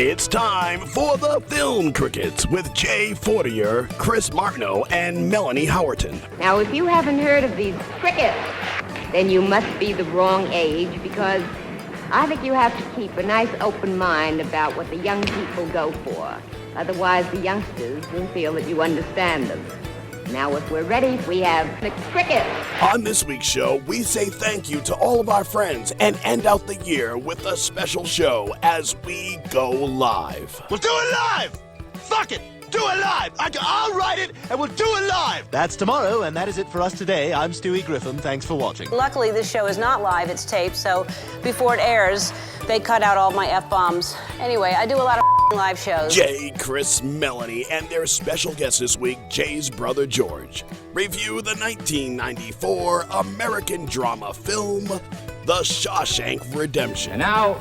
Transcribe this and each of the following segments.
It's time for the Film Crickets with Jay Fortier, Chris Martineau, and Melanie Howerton. Now, if you haven't heard of these crickets, then you must be the wrong age, because I think you have to keep a nice open mind about what the young people go for. Otherwise, the youngsters will feel that you understand them. Now, if we're ready, we have the crickets. On this week's show, we say thank you to all of our friends and end out the year with a special show as we go live. We'll do it live! Fuck it! Do it live! I'll write it and we'll do it live! That's tomorrow, and that is it for us today. I'm Stewie Griffin. Thanks for watching. Luckily, this show is not live, it's taped, so before it airs, they cut out all my F-bombs. Anyway, I do a lot of live shows. Jay, Chris, Melanie, and their special guest this week, Jay's brother George, review the 1994 American drama film, The Shawshank Redemption. And now,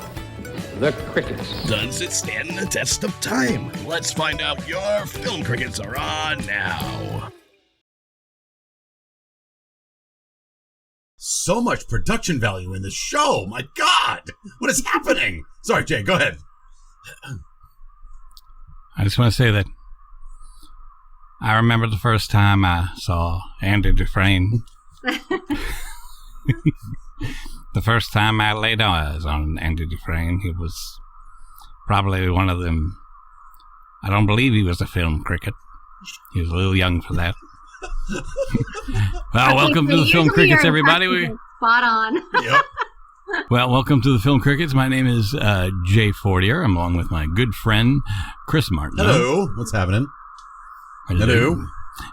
the crickets. Does it stand the test of time? Let's find out. Your Film Crickets are on now. So much production value in this show. My God, what is happening? Sorry, Jay, go ahead. I just want to say that I remember the first time I saw Andy Dufresne. The first time I laid eyes on Andy Dufresne, he was probably one of them. I don't believe he was a film cricket. He was a little young for that. Well, welcome to the Film Crickets, everybody. Spot on. Yep. Well, welcome to the Film Crickets. My name is Jay Fortier. I'm along with my good friend, Chris Martineau. Hello. What's happening? Hello.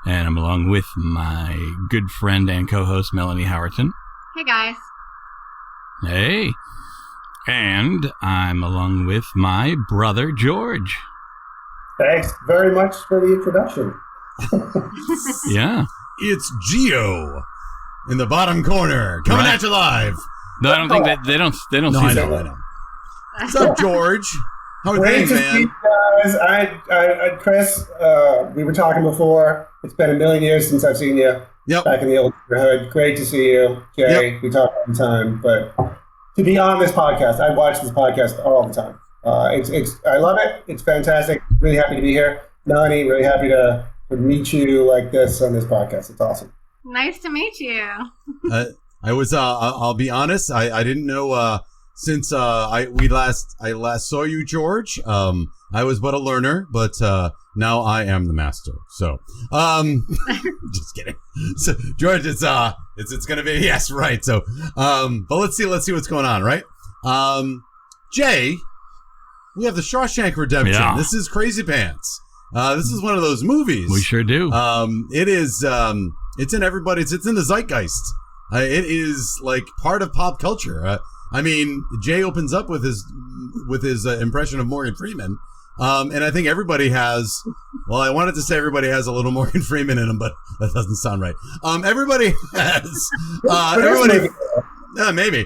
And I'm along with my good friend and co-host, Melanie Howerton. Hey, guys. Hey. And I'm along with my brother, George. Thanks very much for the introduction. Yeah. It's Geo in the bottom corner, coming at you live. No, I don't think that they don't No, see I that. know. What's up, George? How are Great things, to see man? you guys. Chris, we were talking before. It's been a million years since I've seen you. Yep. Back in the old neighborhood. Great to see you, Jay. Yep. We talk all the time, but to be on this podcast, I watch this podcast all the time. I love it. It's fantastic. Really happy to be here. Melanie, really happy to meet you like this on this podcast. It's awesome. Nice to meet you. I was. I'll be honest. I didn't know since I last saw you, George. I was but a learner, but now I am the master. So, just kidding. So, George, it's gonna be yes, right. So, but let's see what's going on, right? Jay, we have the Shawshank Redemption. Yeah. This is crazy pants. This is one of those movies. We sure do. It is. It's in everybody's. It's in the zeitgeist. It is like part of pop culture. I mean, Jay opens up with his impression of Morgan Freeman, and I think everybody has. Well, I wanted to say everybody has a little Morgan Freeman in them, but that doesn't sound right. Everybody has. Everybody. Maybe.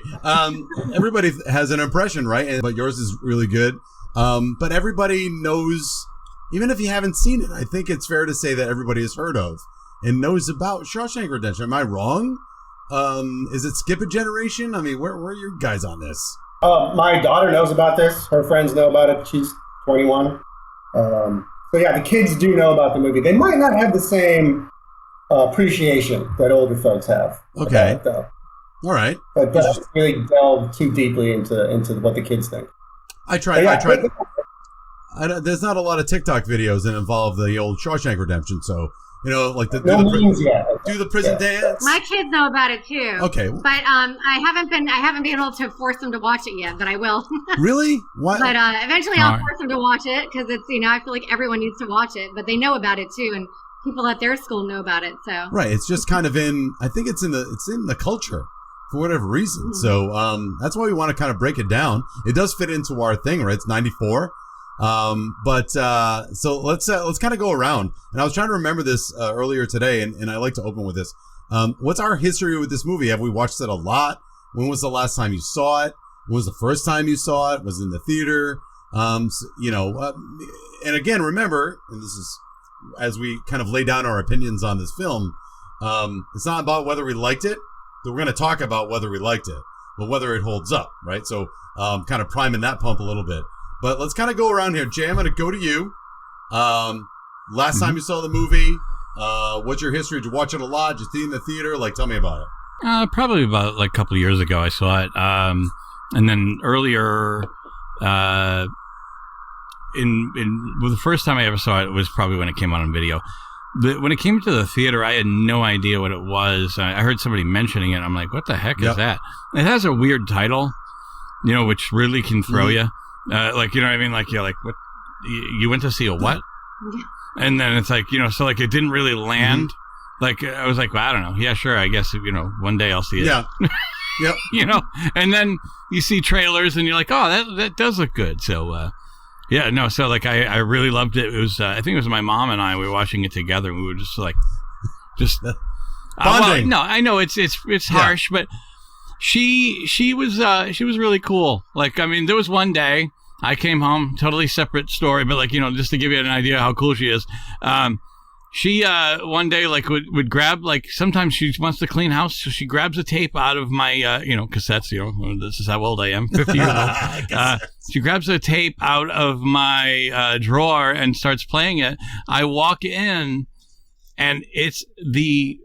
Everybody has an impression, right? But yours is really good. But everybody knows, even if you haven't seen it, I think it's fair to say that everybody has heard of and knows about Shawshank Redemption. Am I wrong? Is it skip a generation? I mean, where are you guys on this? My daughter knows about this. Her friends know about it. She's 21. So yeah, the kids do know about the movie. They might not have the same appreciation that older folks have. Okay. About it, though. All right. But don't really delve too deeply into what the kids think. I tried. There's not a lot of TikTok videos that involve the old Shawshank Redemption, so like do the prison dance. My kids know about it too. Okay. But I haven't been able to force them to watch it yet, but I will. Really? Why? But eventually I'll force them to watch it, because it's I feel like everyone needs to watch it, but they know about it too, and people at their school know about it. So right, it's just kind of I think it's in the culture for whatever reason. Mm-hmm. So that's why we want to kind of break it down. It does fit into our thing, right? It's 94. So let's kind of go around. And I was trying to remember this earlier today, and I like to open with this. What's our history with this movie? Have we watched it a lot? When was the last time you saw it? When was the first time you saw it? Was it in the theater? And again, remember, and this is as we kind of lay down our opinions on this film, it's not about whether we liked it. We're going to talk about whether we liked it, but whether it holds up, right? So kind of priming that pump a little bit. But let's kind of go around here. Jay, I'm going to go to you. Last time you saw the movie, what's your history? Did you watch it a lot? Did you see it in the theater? Like, tell me about it. Probably about like a couple of years ago I saw it. And then earlier, well, the first time I ever saw it was probably when it came out on video. But when it came to the theater, I had no idea what it was. I heard somebody mentioning it. I'm like, what the heck is that? It has a weird title, which really can throw you. Like, you know what I mean? Like, you're like, what? You went to see a what? And then it's like, so like it didn't really land. Like, I was like, well, I don't know. Yeah, sure. I guess, one day I'll see it. Yeah. Yep. And then you see trailers and you're like, oh, that does look good. So, yeah, no, so like I really loved it. It was I think it was my mom and I, we were watching it together, and we were just like bonding. Well, no, I know it's harsh, but she was really cool. Like, I mean, there was one day I came home, totally separate story, but like, just to give you an idea how cool she is. She one day like would grab, like, sometimes she wants to clean house, so she grabs a tape out of my cassettes. This is how old I am, 50 years old. She grabs a tape out of my drawer and starts playing it. I walk in, and it's the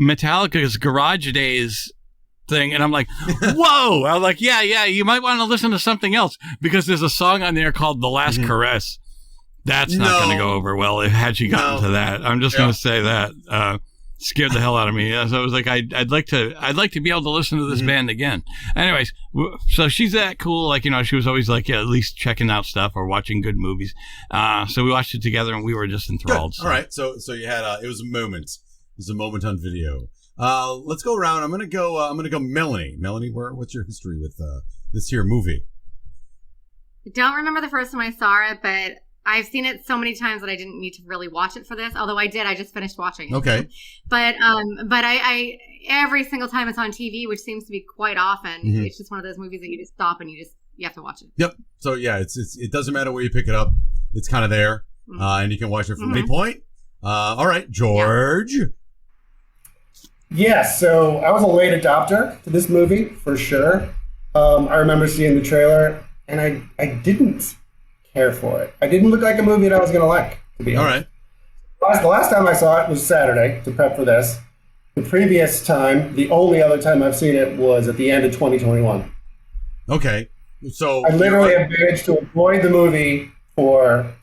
Metallica's Garage Days thing, and I'm like, whoa! I'm like, yeah, you might want to listen to something else, because there's a song on there called "The Last Caress." That's not going to go over well had she gotten to that. I'm just going to say that. Scared the hell out of me. So I was like, I'd like to be able to listen to this band again. Anyways, so she's that cool. Like, she was always like, at least checking out stuff or watching good movies. So we watched it together, and we were just enthralled. So. All right. So you had it was a moment. It was a moment on video. Let's go around. I'm gonna go Melanie. Melanie, what's your history with this here movie? I don't remember the first time I saw it, but I've seen it so many times that I didn't need to really watch it for this. Although I did, I just finished watching it. Okay. But I every single time it's on TV, which seems to be quite often, it's just one of those movies that you just stop and you have to watch it. Yep. So yeah, it doesn't matter where you pick it up, it's kind of there, and you can watch it from any point. All right, George. Yeah, so I was a late adopter to this movie for sure. I remember seeing the trailer, and I didn't care for it. I didn't look like a movie that I was going to like, to be honest. All right. The last time I saw it was Saturday to prep for this. The previous time, the only other time I've seen it was at the end of 2021. Okay. So I literally have managed to avoid the movie for...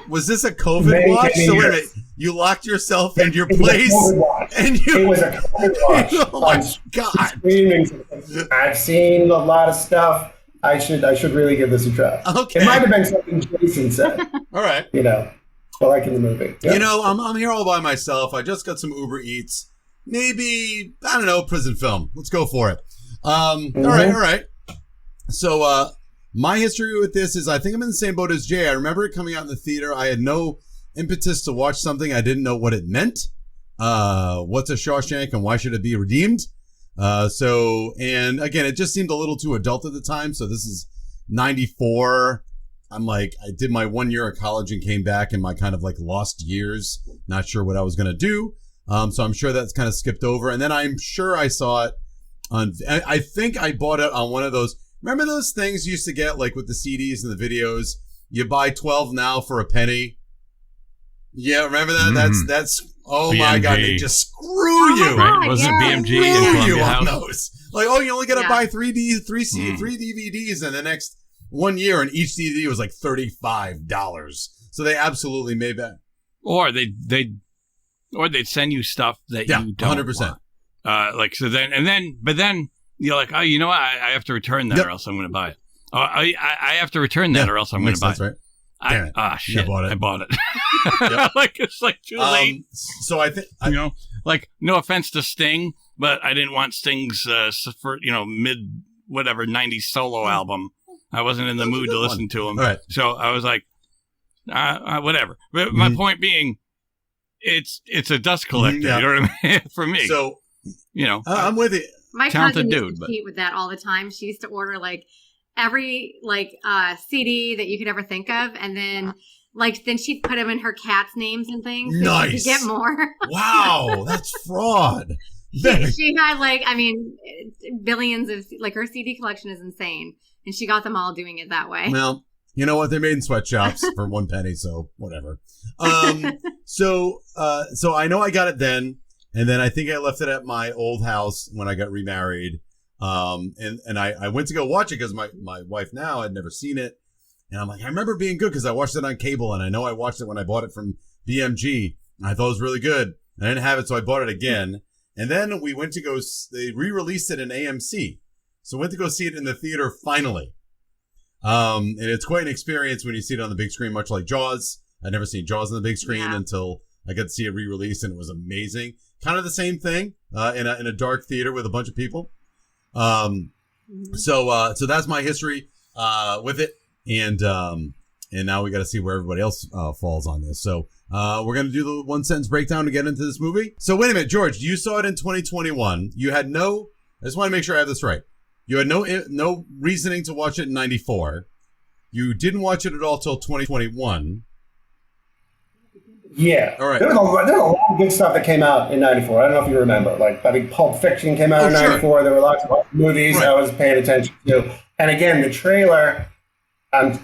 Was this a COVID watch? So wait a minute. You locked yourself in your place, and it was a COVID watch. Oh my God! Streaming. I've seen a lot of stuff. I should really give this a try. Okay. It might have been something Jason said. All right. I like in the movie. Yeah. I'm here all by myself. I just got some Uber Eats. Maybe, I don't know, prison film. Let's go for it. All right. So, my history with this is I think I'm in the same boat as Jay. I remember it coming out in the theater. I had no impetus to watch something. I didn't know what it meant. What's a Shawshank and why should it be redeemed? And again, it just seemed a little too adult at the time. So this is 94. I'm like, I did my 1 year of college and came back in my kind of like lost years. Not sure what I was going to do. So I'm sure that's kind of skipped over. And then I'm sure I saw it on, I think I bought it on one of those. Remember those things you used to get like with the CDs and the videos? You buy 12 now for a penny. Yeah, remember that? That's oh BMG. My God, they just screw you. Right? Was it BMG? Screw you on those. Like, oh, you only got to buy three DVDs in the next 1 year, and each DVD was like $35. So they absolutely made that. Or they'd send you stuff that you don't 100%. Want. But then you're like, oh, you know what? I have to return that or else I'm going to buy it. Oh, I have to return that or else I'm going to buy it. Right. Damn it. Shit. I bought it. Like, it's like too late. So I think, like, no offense to Sting, but I didn't want Sting's, mid, 90s solo album. I wasn't in the mood to listen to him. Right. So I was like, whatever. But my point being, it's a dust collector. You know what I mean? For me. So, I'm with you. My cousin used to compete with that all the time. She used to order like every CD that you could ever think of, and then then she'd put them in her cat's names and things. Nice. To get more. Wow, that's fraud. She had like, I mean, billions of, like, her CD collection is insane, and she got them all doing it that way. Well, you know what? They're made in sweatshops for 1 penny, so whatever. So I know I got it then, and then I think I left it at my old house when I got remarried. And I went to go watch it because my wife now had never seen it. And I'm like, I remember being good because I watched it on cable, and I know I watched it when I bought it from BMG. And I thought it was really good. I didn't have it, so I bought it again. And then we went to go, they re-released it in AMC. So went to go see it in the theater finally. And it's quite an experience when you see it on the big screen, much like Jaws. I'd never seen Jaws on the big screen until I got to see it re-released, and it was amazing. Kind of the same thing in a dark theater with a bunch of people. So that's my history with it, and now we got to see where everybody else falls on this. So we're gonna do the 1 sentence breakdown to get into this movie. So wait a minute, George, you saw it in 2021. You had no. I just want to make sure I have this right. You had no reasoning to watch it in '94. You didn't watch it at all till 2021. Yeah. All right. There was a lot of good stuff that came out in '94. I don't know if you remember. Like, I think Pulp Fiction came out in '94. Sure. There were lots of movies I was paying attention to. And again, the trailer, I'm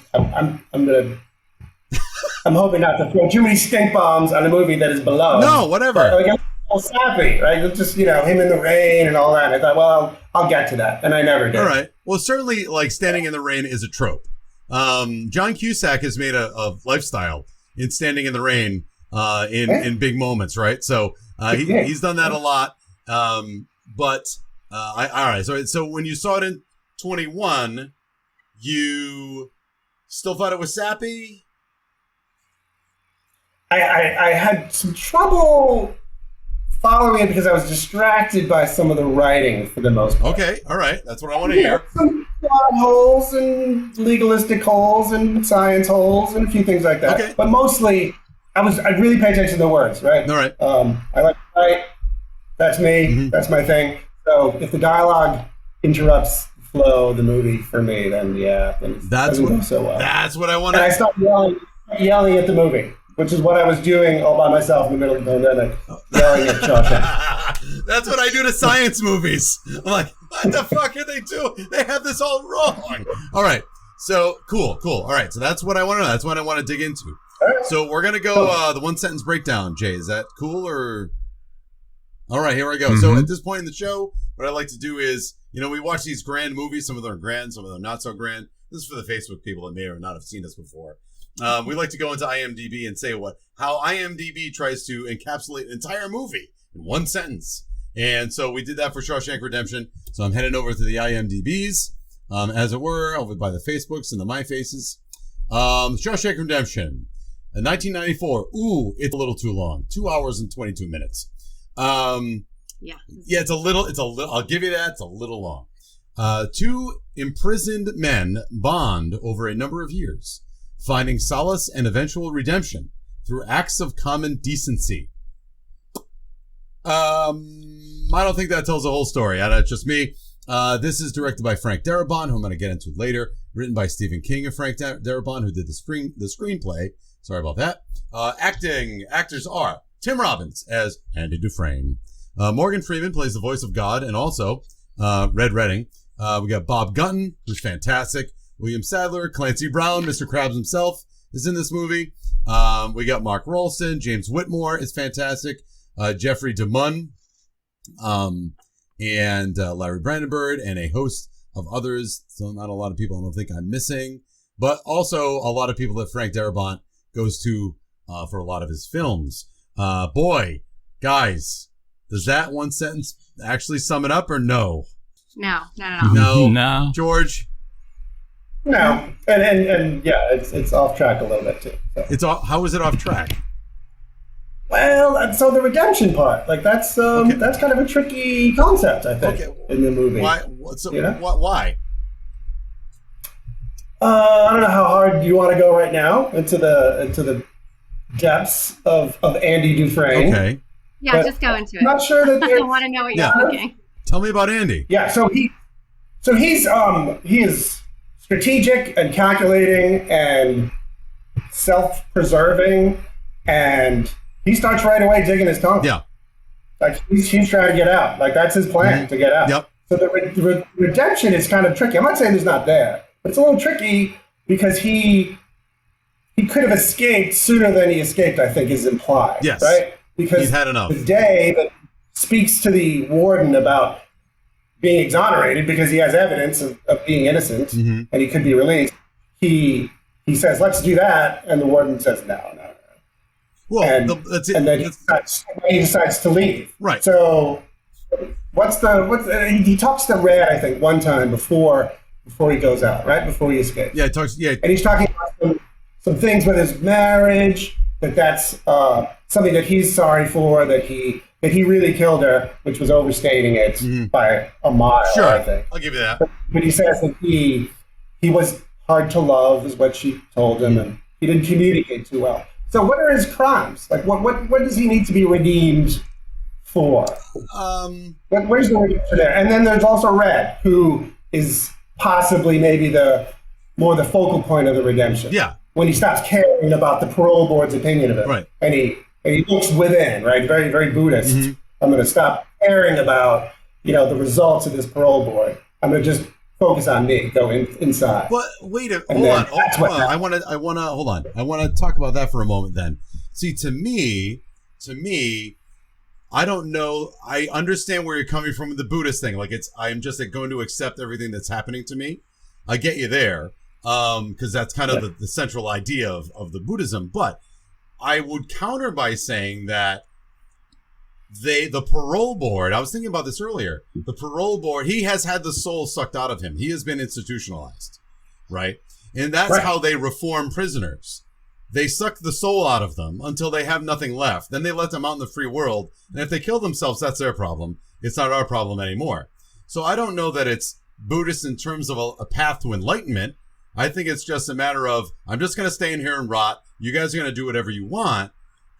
hoping not to throw too many stink bombs on a movie that is below. No, whatever. But, like, I'm all sappy, right? Just, him in the rain and all that. And I thought, well, I'll get to that. And I never did. All right. Well, certainly, like, standing in the rain is a trope. John Cusack has made a lifestyle in standing in the rain in big moments, right? So he's done that a lot. But all right. So when you saw it in 21, you still thought it was sappy? I had some trouble following it because I was distracted by some of the writing for the most part. Okay, all right. That's what I want to hear. Some plot holes and legalistic holes and science holes and a few things like that. Okay. But mostly, I really pay attention to the words, right? All right. I like to write. That's me. Mm-hmm. That's my thing. So if the dialogue interrupts the flow of the movie for me, then it doesn't go so well. That's what I want to. And I stopped yelling at the movie, which is what I was doing all by myself in the middle of the pandemic, yelling at Shawshank. That's what I do to science movies. I'm like, what the fuck are they doing? They have this all wrong. All right. So, cool. All right. So that's what I want to know. That's what I want to dig into. Right. So we're going to go the 1 sentence breakdown, Jay. Is that cool or? All right, here we go. Mm-hmm. So at this point in the show, what I like to do is, we watch these grand movies. Some of them are grand, some of them are not so grand. This is for the Facebook people that may or not have seen us before. We like to go into IMDb and say how IMDb tries to encapsulate an entire movie in 1 sentence. And so we did that for Shawshank Redemption. So I'm heading over to the IMDb's, as it were, over by the Facebooks and the My Faces. Shawshank Redemption, 1994. Ooh, it's a little too long. 2 hours and 22 minutes. Yeah, it's a little, I'll give you that. It's a little long. Two imprisoned men bond over a number of years, finding solace and eventual redemption through acts of common decency. I don't think that tells the whole story. That's just me. This is directed by Frank Darabont, who I'm going to get into later. Written by Stephen King and Frank Darabont, who did the screenplay. Sorry about that. Actors are Tim Robbins as Andy Dufresne. Morgan Freeman plays the voice of God and also Red Redding. We got Bob Gunton, who's fantastic. William Sadler, Clancy Brown, Mr. Krabs himself is in this movie. We got Mark Rolston, James Whitmore is fantastic. Jeffrey DeMunn, and Larry Brandenburg, and a host of others. So not a lot of people I don't think I'm missing, but also a lot of people that Frank Darabont goes to for a lot of his films. Boy, guys, does that 1 sentence actually sum it up or no? No. George? No. And yeah, it's off track a little bit too. So. How is it off track? Well, so the redemption part, like that's kind of a tricky concept, I think, in the movie. Why? Why? I don't know how hard you want to go right now into the depths of Andy Dufresne. Okay. Yeah, but just go into it. I'm not sure that I want to know what you're thinking. Tell me about Andy. Yeah, so he is strategic and calculating and self-preserving, and he starts right away digging his tunnel. Yeah. Like he's trying to get out. Like that's his plan to get out. Yep. So the redemption is kind of tricky. I'm not saying he's not there, but it's a little tricky because he could have escaped sooner than he escaped, I think is implied. Yes. Right? Because he's had enough. The day that speaks to the warden about being exonerated because he has evidence of being innocent and he could be released, he says, let's do that. And the warden says, no. Well, that's it. And then he decides to leave. Right. So he talks to Red, I think, one time before he goes out, right? Before he escapes. Yeah, he talks. Yeah. And he's talking about some things with his marriage, that's something that he's sorry for, that he really killed her, which was overstating it by a mile, sure. I think. I'll give you that. But he says that he was hard to love, is what she told him, and he didn't communicate too well. So what are his crimes? Like, what does he need to be redeemed for? Where's the redemption there? And then there's also Red, who is possibly maybe the focal point of the redemption. Yeah. When he stops caring about the parole board's opinion of it. Right. And he looks within, right? Very, very Buddhist. I'm going to stop caring about, the results of this parole board. I'm going to just focus on me, go inside. But wait hold on. I want to hold on. I want to talk about that for a moment then. See, to me, I don't know. I understand where you're coming from with the Buddhist thing. Like I'm just going to accept everything that's happening to me. I get you there. Because that's kind of the central idea of the Buddhism. But I would counter by saying that the parole board, I was thinking about this earlier, the parole board, he has had the soul sucked out of him. He has been institutionalized, right? And that's how they reform prisoners. They suck the soul out of them until they have nothing left. Then they let them out in the free world. And if they kill themselves, that's their problem. It's not our problem anymore. So I don't know that it's Buddhist in terms of a path to enlightenment. I think it's just a matter of, I'm just going to stay in here and rot. You guys are going to do whatever you want.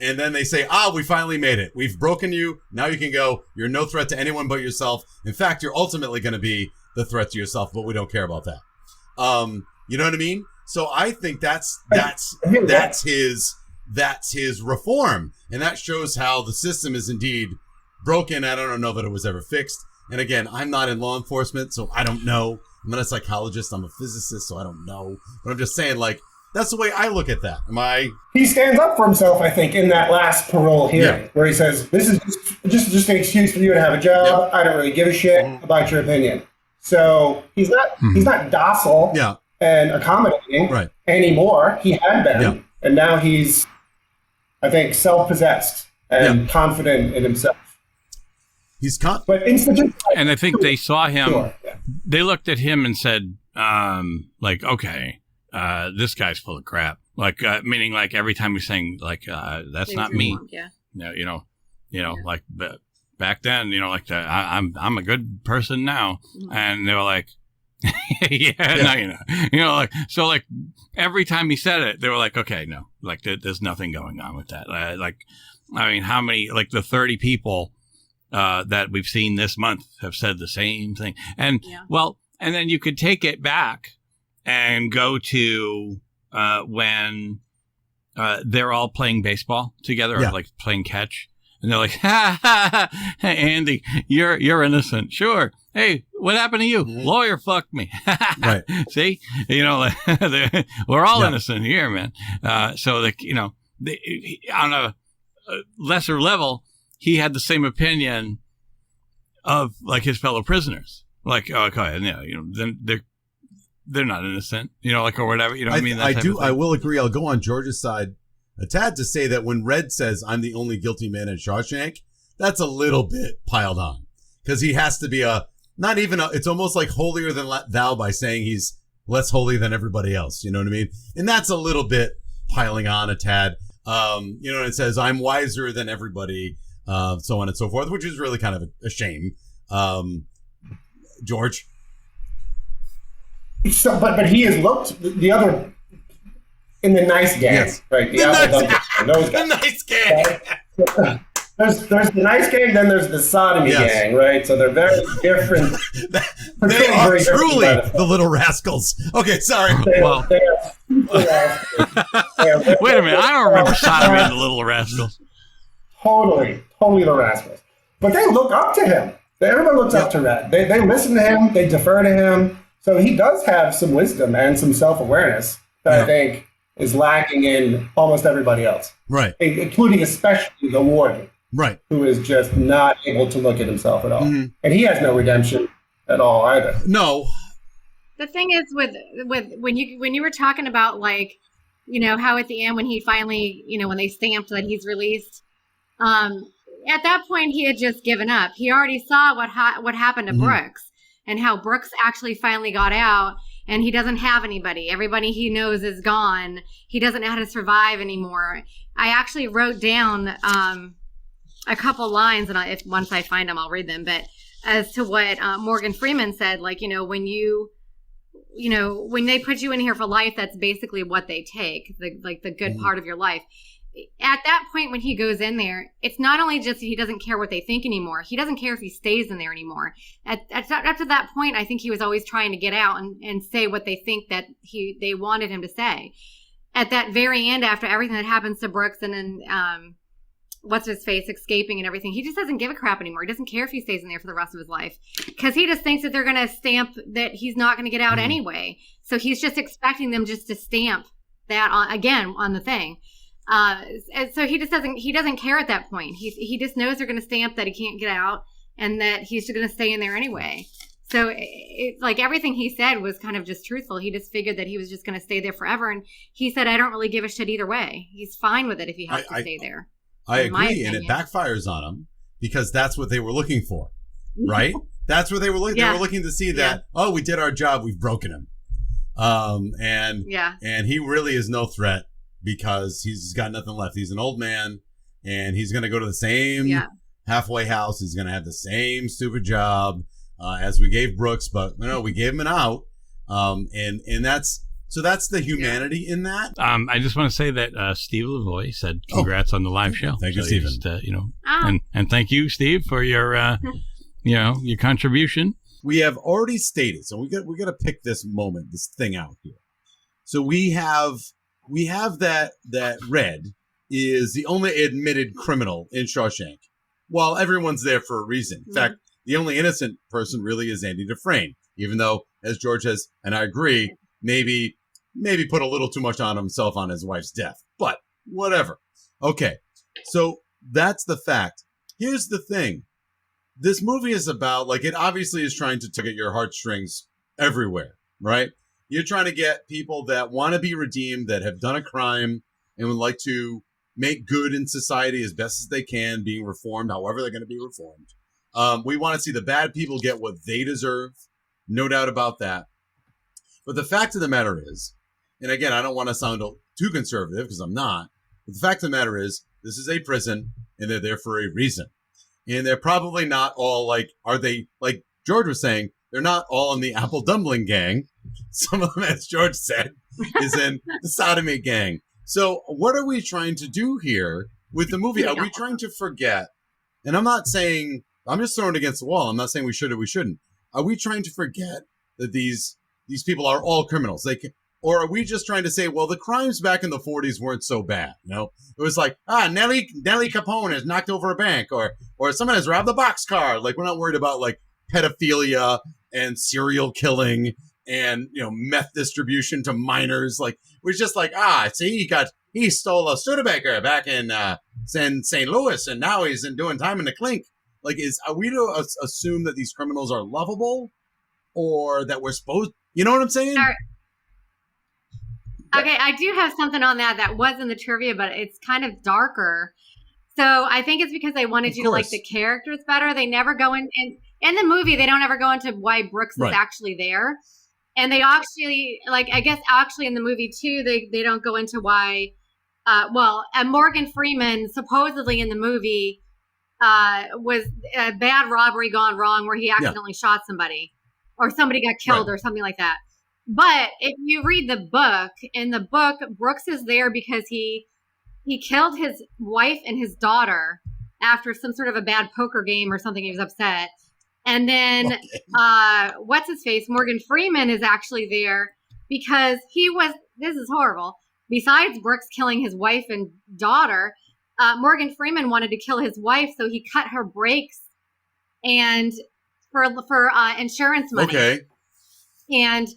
And then they say, we finally made it. We've broken you. Now you can go. You're no threat to anyone but yourself. In fact, you're ultimately going to be the threat to yourself, but we don't care about that. You know what I mean? So I think that's his reform. And that shows how the system is indeed broken. I don't know that it was ever fixed. And again, I'm not in law enforcement, so I don't know. I'm not a psychologist. I'm a physicist, so I don't know. But I'm just saying, that's the way I look at that. He stands up for himself, I think, in that last parole hearing, where he says, this is just an excuse for you to have a job. Yep. I don't really give a shit about your opinion. So he's not docile and accommodating anymore. He had been. And now he's, I think, self-possessed and confident in himself. He's but and I think they saw him. They looked at him and said, okay, this guy's full of crap. Meaning every time he's saying that's not me. Back then, I'm a good person now, and they were like, so every time he said it, they were like, okay, no, there's nothing going on with that. How many the 30 people that we've seen this month have said the same thing. And and then you could take it back and go to when they're all playing baseball together or playing catch. And they're like, hey, Andy, you're innocent. Sure. Hey, what happened to you? Lawyer fucked me. Right. See, we're all innocent here, man. So on a lesser level, he had the same opinion of his fellow prisoners. Then they're not innocent, or whatever. You know what I mean? I will agree. I'll go on George's side a tad to say that when Red says I'm the only guilty man in Shawshank, that's a little bit piled on, because he has to be it's almost like holier than thou by saying he's less holy than everybody else. You know what I mean? And that's a little bit piling on a tad. And it says I'm wiser than everybody, so on and so forth, which is really kind of a shame. George. So, but he has looked the other in the nice gang, right? The nice gang. Right? There's the nice gang, then there's the sodomy gang, right? So they're very different. They are truly the little rascals. Okay, sorry. Wait a minute, I don't remember sodomy and the little rascals. Totally the rascals. but they look up to him. Everyone looks up to Red. They listen to him. They defer to him. So he does have some wisdom and some self-awareness that I think is lacking in almost everybody else. Right. Including especially the warden. Right. Who is just not able to look at himself at all. Mm-hmm. And he has no redemption at all either. No. The thing is with when you were talking about, like, you know, how at the end when he finally, you know, when they stamped that he's released, at that point he had just given up. He already saw what happened to Brooks and how Brooks actually finally got out, and he doesn't have anybody. Everybody he knows is gone. He doesn't know how to survive anymore. I actually wrote down a couple lines, and if once I find them, I'll read them. But as to what Morgan Freeman said, like, you know, when they put you in here for life, that's basically what they take, the good part of your life. At that point, when he goes in there, it's not only just he doesn't care what they think anymore. He doesn't care if he stays in there anymore. Up to that point, I think he was always trying to get out and say what they think that they wanted him to say. At that very end, after everything that happens to Brooks and then what's his face escaping and everything, he just doesn't give a crap anymore. He doesn't care if he stays in there for the rest of his life, because he just thinks that they're going to stamp that he's not going to get out anyway. So he's just expecting them just to stamp that on the thing. And so he doesn't care at that point. He just knows they're going to stamp that he can't get out and that he's just going to stay in there anyway. So it's like everything he said was kind of just truthful. He just figured that he was just going to stay there forever. And he said, I don't really give a shit either way. He's fine with it if he has to stay there. I agree. And it backfires on him because that's what they were looking for, right? That's what they were looking. They were looking to see that, oh, we did our job. We've broken him. And he really is no threat because he's got nothing left. He's an old man and he's going to go to the same halfway house. He's going to have the same stupid job as we gave Brooks, but no, we gave him an out. And that's the humanity in that. I just want to say that Steve Lavoie said congrats on the live show. Thank you, Stephen. And thank you, Steve, for your your contribution. We have already stated, so we got to pick this thing out here. So we have that Red is the only admitted criminal in Shawshank, while everyone's there for a reason. In fact, the only innocent person really is Andy Dufresne, even though, as George has, and I agree, maybe put a little too much on himself on his wife's death, but whatever. Okay, so that's the fact. Here's the thing. This movie is about, like, it obviously is trying to tug at your heartstrings everywhere, right? You're trying to get people that want to be redeemed, that have done a crime and would like to make good in society as best as they can, being reformed, however they're going to be reformed. We want to see the bad people get what they deserve. No doubt about that. But the fact of the matter is, and again, I don't want to sound too conservative because I'm not, but the fact of the matter is, this is a prison and they're there for a reason. And they're probably not all like George was saying, they're not all in the Apple Dumpling gang. Some of them, as George said, is in the sodomy gang. So what are we trying to do here with the movie? Are we trying to forget? And I'm not saying, I'm just throwing it against the wall. I'm not saying we should or we shouldn't. Are we trying to forget that these people are all criminals? Or are we just trying to say, well, the crimes back in the 40s weren't so bad? You know, it was like, Nellie Capone has knocked over a bank, or someone has robbed the boxcar. Like, we're not worried about like pedophilia and serial killing and, you know, meth distribution to minors. Like, we're just like, see, he stole a Studebaker back in St. Louis, and now he's doing time in the clink. Like, are we to assume that these criminals are lovable, or that we're supposed? You know what I'm saying? Okay, I do have something on that was in the trivia, but it's kind of darker. So I think it's because they wanted you to like the characters better. They never go in the movie. They don't ever go into why Brooks is actually there, and they actually I guess in the movie too. They don't go into why. Morgan Freeman supposedly in the movie was a bad robbery gone wrong where he accidentally shot somebody, or somebody got killed or something like that. But if you read the book, in the book, Brooks is there because he killed his wife and his daughter after some sort of a bad poker game or something. He was upset. And then what's his face? Morgan Freeman is actually there because this is horrible. Besides Brooks killing his wife and daughter, Morgan Freeman wanted to kill his wife, so he cut her brakes and for insurance money. Okay. And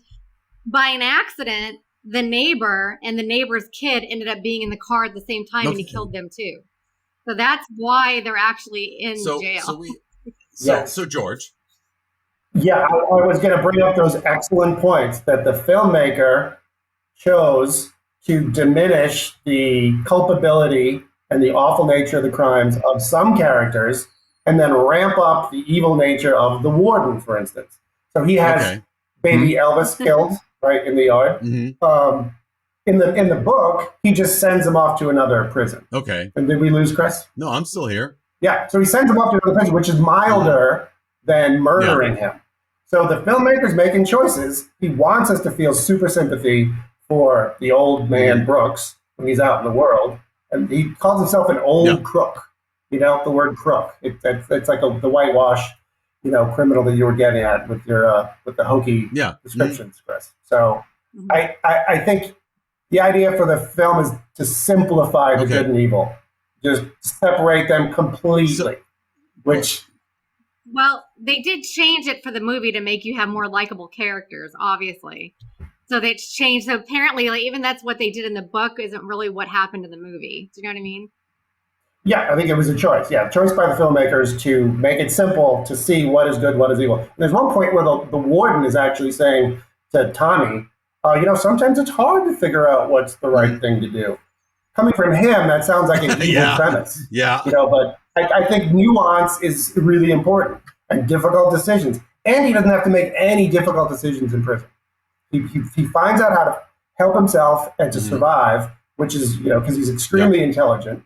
by an accident, the neighbor and the neighbor's kid ended up being in the car at the same time, and he killed them too. So that's why they're actually in jail. So George. Yeah, I was going to bring up those excellent points that the filmmaker chose to diminish the culpability and the awful nature of the crimes of some characters and then ramp up the evil nature of the warden, for instance. So he has baby Elvis killed right in the yard. Mm-hmm. In the book, he just sends him off to another prison. Okay. And did we lose Chris? No, I'm still here. Yeah, so he sends him off to another prison, which is milder than murdering him. So the filmmaker's making choices. He wants us to feel super sympathy for the old man Brooks when he's out in the world. And he calls himself an old crook. You know, the word crook. It's like the whitewash, criminal that you were getting at with your with the hokey descriptions, Chris. So I think the idea for the film is to simplify the good and evil. Just separate them completely, Well, they did change it for the movie to make you have more likable characters, obviously. So they changed. So apparently, even that's what they did in the book isn't really what happened in the movie. Do you know what I mean? Yeah, I think it was a choice. Yeah, choice by the filmmakers to make it simple to see what is good, what is evil. And there's one point where the warden is actually saying to Tommy, sometimes it's hard to figure out what's the right thing to do. Coming from him, that sounds like an evil premise. Yeah. But I think nuance is really important and difficult decisions. And he doesn't have to make any difficult decisions in prison. He finds out how to help himself and to survive, which is, because he's extremely intelligent.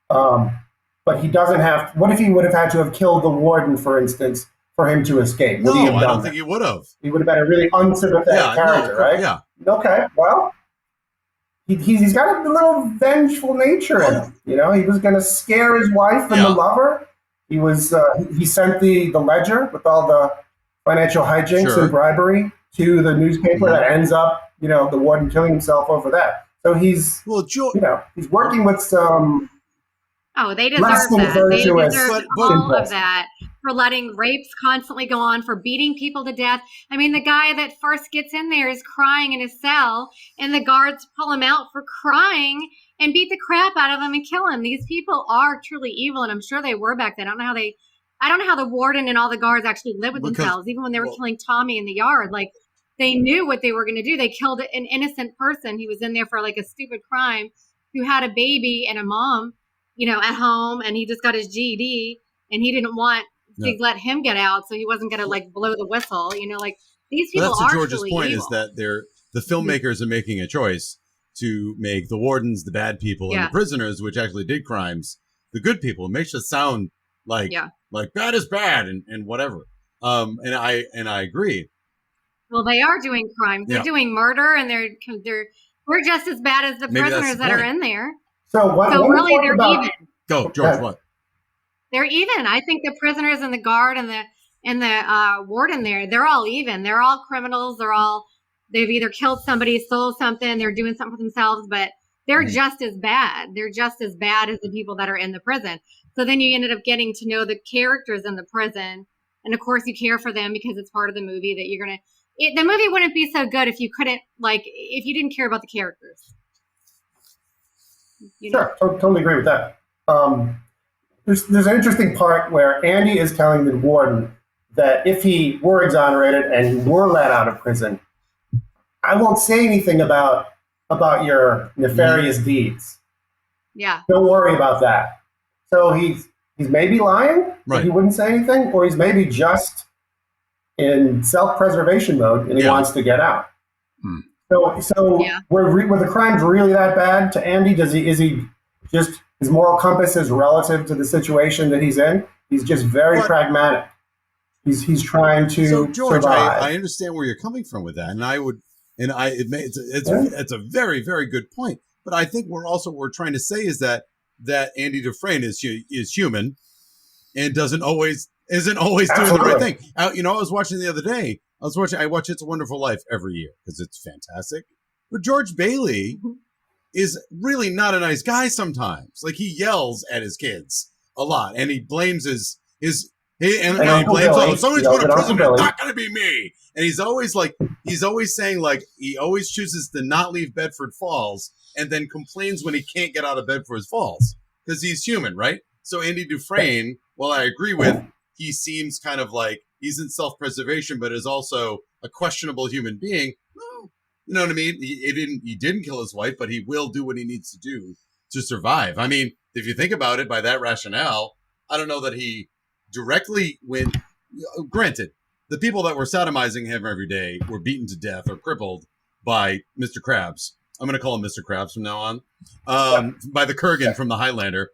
But he doesn't have. What if he would have had to have killed the warden, for instance, for him to escape? No, I don't think he would have. He would have been a really unsympathetic character, right? Yeah. Okay. Well, he's got a little vengeful nature in him. He was going to scare his wife and the lover. He was. He sent the ledger with all the financial hijinks and bribery to the newspaper that ends up, the warden killing himself over that. So he's he's working with some. Oh, they deserve that. They deserve all of that for letting rapes constantly go on, for beating people to death. I mean, the guy that first gets in there is crying in his cell, and the guards pull him out for crying and beat the crap out of him and kill him. These people are truly evil, and I'm sure they were back then. I don't know how the warden and all the guards actually live with themselves, even when they were killing Tommy in the yard. Like, they knew what they were going to do. They killed an innocent person who was in there for like a stupid crime, who had a baby and a mom, at home, and he just got his GED, and he didn't want to let him get out, so he wasn't going to blow the whistle. These people that's are George's point evil. is that the filmmakers are making a choice to make the wardens the bad people and the prisoners, which actually did crimes, the good people. It makes it sound like bad is bad and whatever. And I agree. Well, they are doing crimes. They're doing murder, and we're just as bad as the prisoners that are in there. So really, they're even. Go, George. What? They're even. I think the prisoners and the guard and the warden they're all even. They're all criminals. They've either killed somebody, stole something, they're doing something for themselves, but they're just as bad. They're just as bad as the people that are in the prison. So then you ended up getting to know the characters in the prison, and of course you care for them because it's part of the movie that you're gonna. The movie wouldn't be so good if you couldn't if you didn't care about the characters. Sure, totally agree with that. There's an interesting part where Andy is telling the warden that if he were exonerated and he were let out of prison, I won't say anything about your nefarious deeds. Yeah. Don't worry about that. So he's maybe lying, but he wouldn't say anything, or he's maybe just in self-preservation mode and he wants to get out. So were the crimes really that bad to Andy? Is he just, his moral compass is relative to the situation that he's in? He's just very pragmatic. He's trying to George, survive. I understand where you're coming from with that, it's a very, very good point. But I think we're trying to say is that Andy Dufresne is human and isn't always doing the right thing. I was watching the other day. I watch It's a Wonderful Life every year because it's fantastic. But George Bailey is really not a nice guy sometimes. Like, he yells at his kids a lot, and he blames his He blames, someone's going to prison. It's not going to be me. And he's always saying like, he always chooses to not leave Bedford Falls and then complains when he can't get out of Bedford Falls because he's human, right? So Andy Dufresne, well, I agree with, he seems kind of like he's in self-preservation, but is also a questionable human being. Well, you know what I mean? He didn't kill his wife, but he will do what he needs to do to survive. I mean, if you think about it by that rationale, I don't know that he directly went. Granted, the people that were sodomizing him every day were beaten to death or crippled by Mr. Krabs. I'm going to call him Mr. Krabs from now on. By the Kurgan from the Highlander.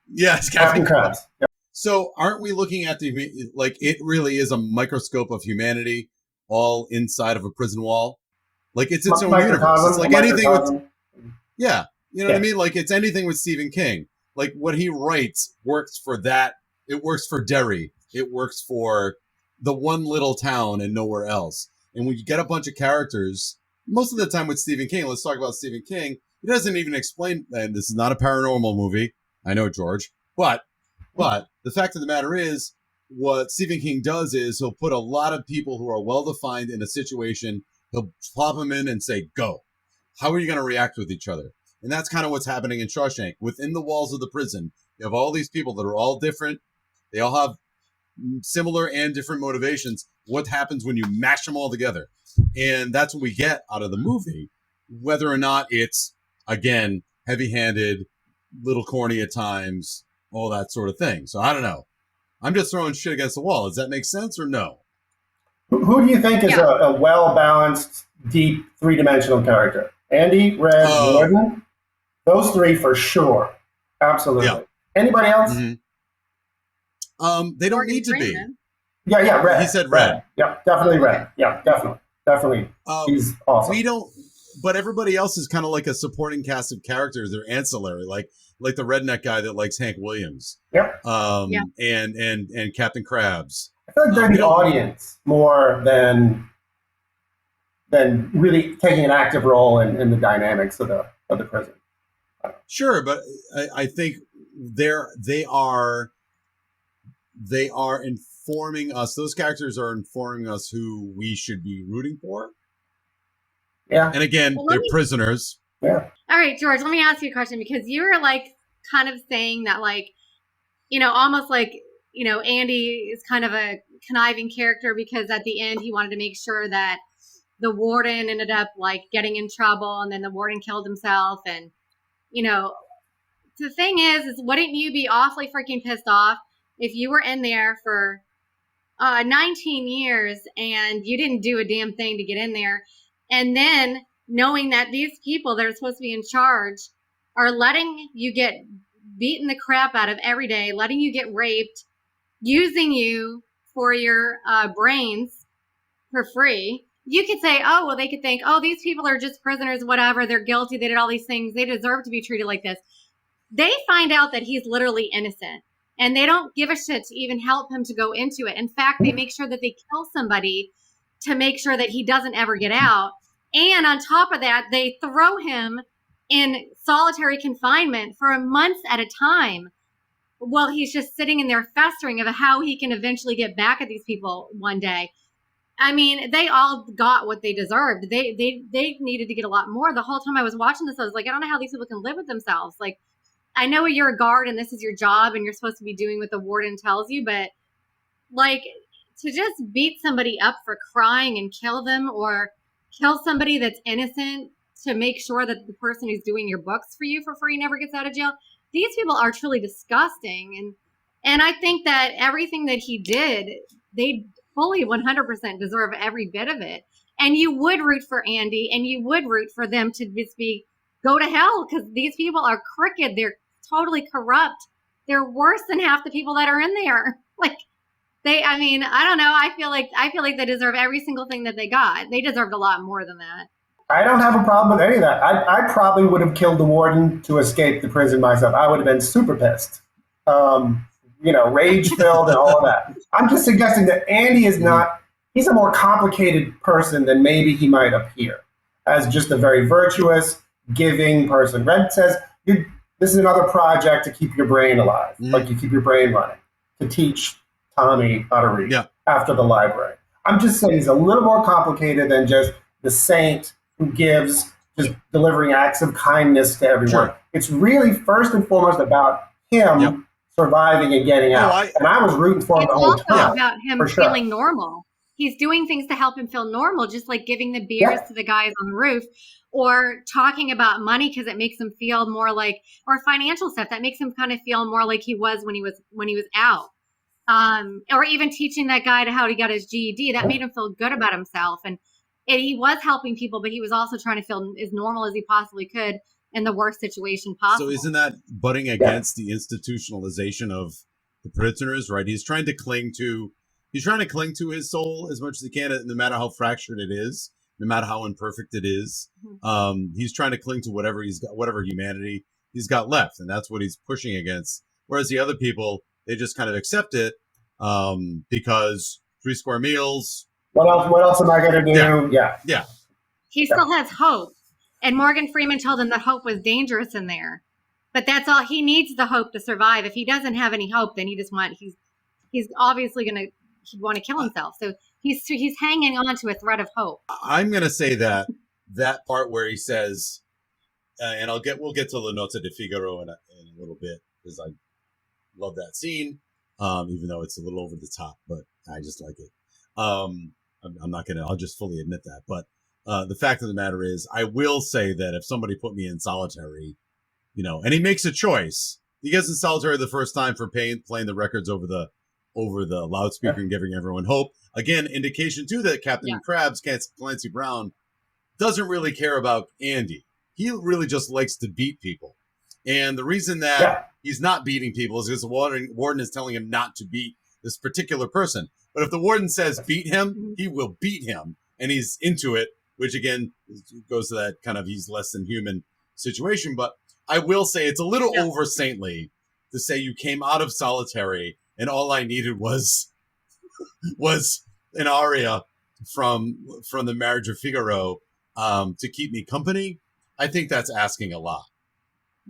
Yes, Captain Krabs. Yep. So aren't we looking at it really is a microscope of humanity all inside of a prison wall? Like it's its own universe. It's like anything with, yeah, you know what I mean? Like it's anything with Stephen King. Like what he writes works for that. It works for Derry. It works for the one little town and nowhere else. And when you get a bunch of characters, most of the time with Stephen King, let's talk about Stephen King. He doesn't even explain, and this is not a paranormal movie. I know, George, but the fact of the matter is what Stephen King does is he'll put a lot of people who are well-defined in a situation. He'll plop them in and say, go. How are you going to react with each other? And that's kind of what's happening in Shawshank. Within the walls of the prison, you have all these people that are all different. They all have similar and different motivations. What happens when you mash them all together? And that's what we get out of the movie, whether or not it's, again, heavy-handed, little corny at times, all that sort of thing. So I don't know. I'm just throwing shit against the wall. Does that make sense or no? Who do you think is a well-balanced, deep, three-dimensional character? Andy, Red, Gordon? Those three for sure. Absolutely. Yeah. Anybody else? Mm-hmm. They don't need to be. Yeah, Red. He said Red. Yeah, definitely Red. Yeah, definitely. He's awesome. We don't, but everybody else is kind of like a supporting cast of characters. They're ancillary, like the redneck guy that likes Hank Williams. Yep. And Captain Krabs. I feel like they're the audience more than really taking an active role in the dynamics of the prison. Sure, but I think they are informing us. Those characters are informing us who we should be rooting for. Yeah. And again, they're prisoners. Yeah. All right, George, let me ask you a question, because you were like kind of saying that, like, almost like, Andy is kind of a conniving character because at the end he wanted to make sure that the warden ended up like getting in trouble, and then the warden killed himself. And, the thing is wouldn't you be awfully freaking pissed off if you were in there for 19 years and you didn't do a damn thing to get in there, and then knowing that these people that are supposed to be in charge are letting you get beaten the crap out of every day, letting you get raped, using you for your brains for free? You could say, oh, well, they could think, oh, these people are just prisoners, whatever. They're guilty. They did all these things. They deserve to be treated like this. They find out that he's literally innocent, and they don't give a shit to even help him to go into it. In fact, they make sure that they kill somebody to make sure that he doesn't ever get out. And on top of that, they throw him in solitary confinement for months at a time while he's just sitting in there festering of how he can eventually get back at these people one day. I mean, they all got what they deserved. They needed to get a lot more. The whole time I was watching this, I was like, I don't know how these people can live with themselves. Like, I know you're a guard and this is your job and you're supposed to be doing what the warden tells you, but like to just beat somebody up for crying and kill them, or kill somebody that's innocent to make sure that the person who's doing your books for you for free never gets out of jail. These people are truly disgusting. And I think that everything that he did, they fully 100% deserve every bit of it. And you would root for Andy, and you would root for them to just go to hell, because these people are crooked. They're totally corrupt. They're worse than half the people that are in there. Like I don't know. I feel like they deserve every single thing that they got. They deserved a lot more than that. I don't have a problem with any of that. I probably would have killed the warden to escape the prison myself. I would have been super pissed. Rage-filled and all of that. I'm just suggesting that Andy is not, he's a more complicated person than maybe he might appear, as just a very virtuous, giving person. Red says, this is another project to keep your brain alive, like you keep your brain running, to teach Tommy how to read after the library. I'm just saying he's a little more complicated than just the saint who gives, just delivering acts of kindness to everyone. Sure. It's really first and foremost about him surviving and getting out. And I was rooting for him the whole time. It's also about him feeling normal. He's doing things to help him feel normal, just like giving the beers to the guys on the roof, or talking about money because it makes him feel more like, or financial stuff that makes him kind of feel more like he was when he was out. Or even teaching that guy to how he got his GED, that made him feel good about himself. And he was helping people, but he was also trying to feel as normal as he possibly could in the worst situation possible. So isn't that butting against the institutionalization of the prisoners, right? He's trying to cling to his soul as much as he can, no matter how fractured it is, no matter how imperfect it is. He's trying to cling to whatever he's got, whatever humanity he's got left, and that's what he's pushing against. Whereas the other people, they just kind of accept it because 3 square meals. What else am I going to do? Yeah. He still has hope. And Morgan Freeman told him that hope was dangerous in there. But that's all. He needs the hope to survive. If he doesn't have any hope, then he's obviously going to want to kill himself. So he's hanging on to a thread of hope. I'm going to say that part where he says, and we'll get to La Nota de Figaro in a little bit, because I love that scene, even though it's a little over the top, but I just like it. I'll just fully admit that. But the fact of the matter is, I will say that if somebody put me in solitary, and he makes a choice, he gets in solitary the first time for playing the records over the loudspeaker and giving everyone hope. Again, indication too that Captain Krabs, Clancy Brown, doesn't really care about Andy. He really just likes to beat people. And the reason that he's not beating people is because the warden is telling him not to beat this particular person. But if the warden says beat him, he will beat him. And he's into it, which again goes to that kind of he's less than human situation. But I will say it's a little over saintly to say you came out of solitary and all I needed was an aria from the Marriage of Figaro to keep me company. I think that's asking a lot,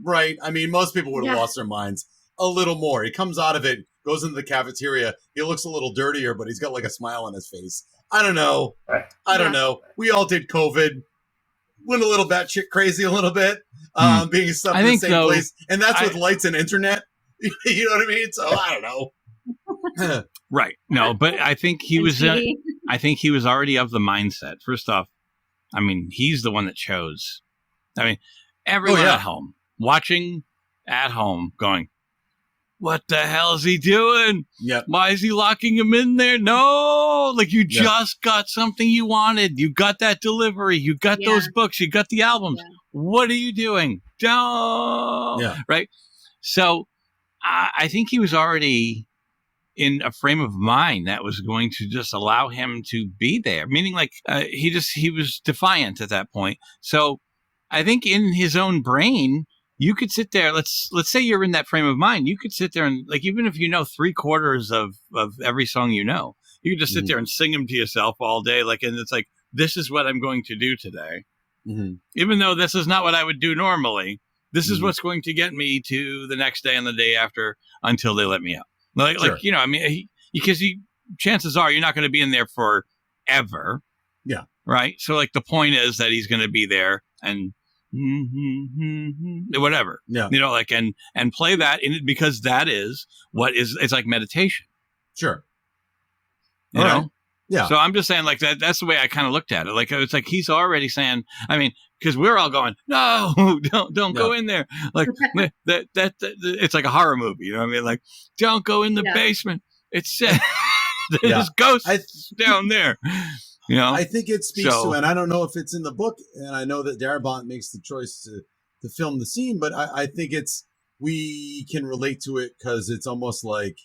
right? I mean, most people would have lost their minds a little more. He comes out of it, goes into the cafeteria. He looks a little dirtier, but he's got like a smile on his face. I don't know. I don't know. We all did COVID. Went a little batshit crazy a little bit, being stuck in the same place. And that's with lights and internet. You know what I mean? So I don't know. Right. No, but I think he was already of the mindset. First off, I mean, he's the one that chose. I mean, everyone at home, watching at home, going, what the hell is he doing? Yep. Why is he locking him in there? No, like you just got something you wanted. You got that delivery. You got those books. You got the albums. Yeah. What are you doing? Don't. Yeah. Right. So I think he was already in a frame of mind that was going to just allow him to be there. Meaning like he was defiant at that point. So I think in his own brain, you could sit there. Let's say you're in that frame of mind. You could sit there and like, even if you know 3/4 of every song, you could just sit there and sing them to yourself all day. Like, and it's like, this is what I'm going to do today. Mm-hmm. Even though this is not what I would do normally, this is what's going to get me to the next day and the day after until they let me out. Like I mean, because chances are you're not going to be in there forever. Yeah. Right. So like the point is that he's going to be there and whatever, like, and play that in it because that is it's like meditation. Sure. You know? Yeah. So I'm just saying like that's the way I kind of looked at it. Like, it's like, he's already saying, I mean, because we're all going, no, don't go in there. Like that it's like a horror movie. You know what I mean? Like, don't go in the basement. It's there's ghosts down there. You know, I think it speaks to, and I don't know if it's in the book, and I know that Darabont makes the choice to film the scene, but I think we can relate to it because it's almost like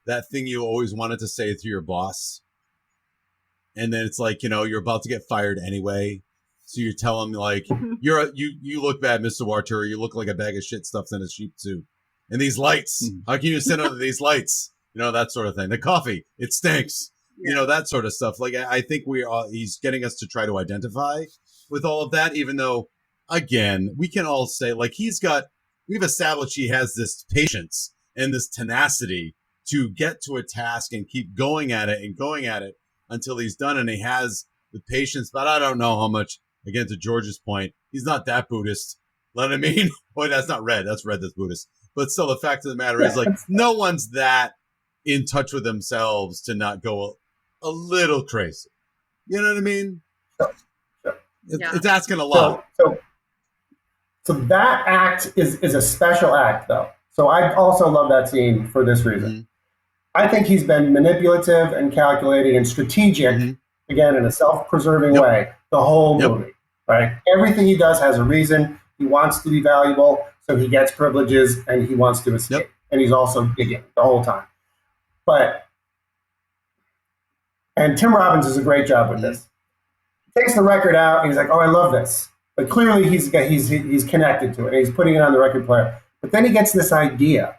that thing you always wanted to say to your boss. And then it's like, you're about to get fired anyway. So you tell him like, you look bad, Mr. Warter. You look like a bag of shit stuffed in a sheep suit. And these lights, how can you sit under these lights? That sort of thing. The coffee, it stinks. That sort of stuff. Like, I think he's getting us to try to identify with all of that, even though, again, we can all say, like, we've established he has this patience and this tenacity to get to a task and keep going at it and going at it until he's done, and he has the patience. But I don't know how much, again, to George's point, he's not that Buddhist. Know what I mean? Boy, that's not red. That's red that's Buddhist. But still, the fact of the matter is, like, no one's that in touch with themselves to not go a little crazy. You know what I mean? It's asking a lot. So that act is a special act, though. So I also love that scene for this reason. Mm-hmm. I think he's been manipulative and calculating and strategic, again, in a self-preserving way, the whole movie, right? Everything he does has a reason. He wants to be valuable, so he gets privileges, and he wants to escape. And he's also digging the whole time. And Tim Robbins does a great job with this. He takes the record out, and he's like, oh, I love this. But clearly he's connected to it, and he's putting it on the record player. But then he gets this idea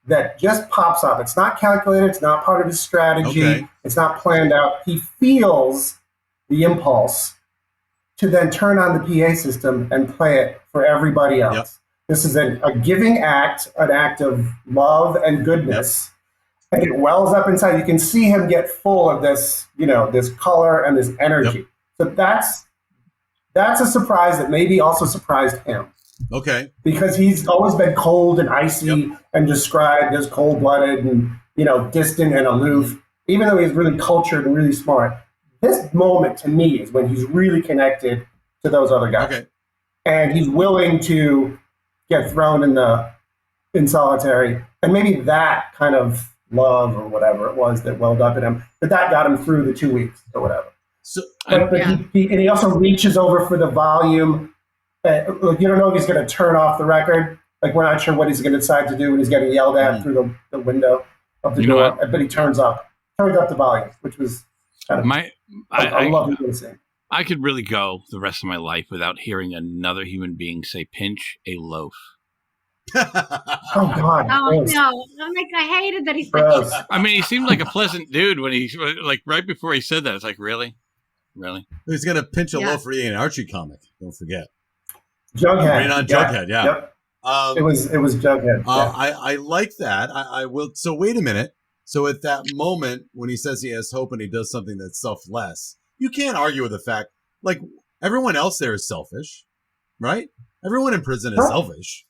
that just pops up. It's not calculated. It's not part of his strategy. Okay. It's not planned out. He feels the impulse to then turn on the PA system and play it for everybody else. Yep. This is a giving act, an act of love and goodness. And it wells up inside. You can see him get full of this, this color and this energy. So that's a surprise that maybe also surprised him. Okay. Because he's always been cold and icy and described as cold-blooded and, distant and aloof, even though he's really cultured and really smart. This moment, to me, is when he's really connected to those other guys. Okay. And he's willing to get thrown in solitary. And maybe that kind of love or whatever it was that welled up in him, that got him through the 2 weeks or whatever. So, he also reaches over for the volume. You don't know if he's going to turn off the record. Like, we're not sure what he's going to decide to do when he's getting yelled at through the window of the door. But he turns up the volume, which was kind of a lovely scene. I could really go the rest of my life without hearing another human being say "pinch a loaf." Oh God! Oh no! I'm like, I hated that he said that. I mean, he seemed like a pleasant dude when he, like, right before he said that. It's like, really? He's gonna pinch a loaf for you in an Archie comic. Don't forget. Jughead. Right on Jughead. Yeah. Yep. It was Jughead. I like that. I will. So wait a minute. So at that moment when he says he has hope and he does something that's selfless, you can't argue with the fact, like, everyone else there is selfish, right? Everyone in prison is selfish.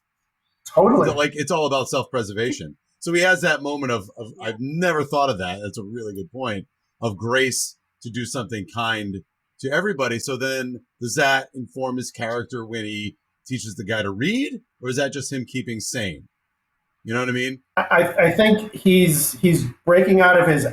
Totally. Like, it's all about self-preservation. So he has that moment of I've never thought of that. That's a really good point, of grace to do something kind to everybody. So then does that inform his character when he teaches the guy to read, or is that just him keeping sane? You know what I mean? I think he's breaking out of his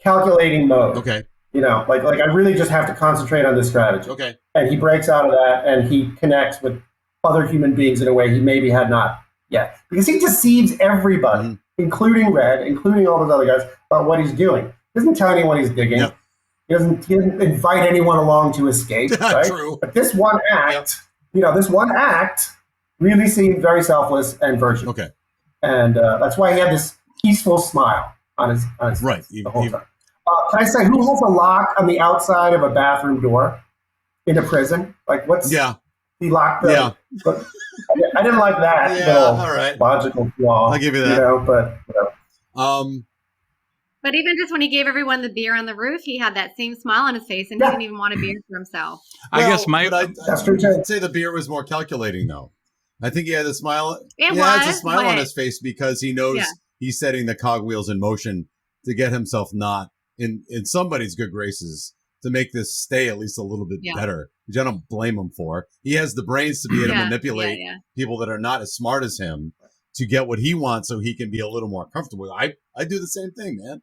calculating mode. Okay. Like I really just have to concentrate on this strategy. Okay. And he breaks out of that and he connects with other human beings in a way he maybe had not yet. Because he deceives everybody, including Red, including all those other guys, about what he's doing. He doesn't tell anyone he's digging. Yep. He doesn't invite anyone along to escape. Right? True. But this one act, really seemed very selfless and virtuous. Okay. And that's why he had this peaceful smile on his face the whole time. Can I say, who has a lock on the outside of a bathroom door in a prison? Like, what's... Yeah. He locked the... Yeah. But I didn't like that little logical flaw. I'll give you that. But... whatever. But even just when he gave everyone the beer on the roof, he had that same smile on his face, and he didn't even want a beer for himself. I guess I'd say the beer was more calculating, though. I think he had a smile. It's a smile on his face because he knows he's setting the cogwheels in motion to get himself not in somebody's good graces to make this stay at least a little bit better, which I don't blame him for. He has the brains to be able to manipulate people that are not as smart as him to get what he wants so he can be a little more comfortable. I do the same thing, man.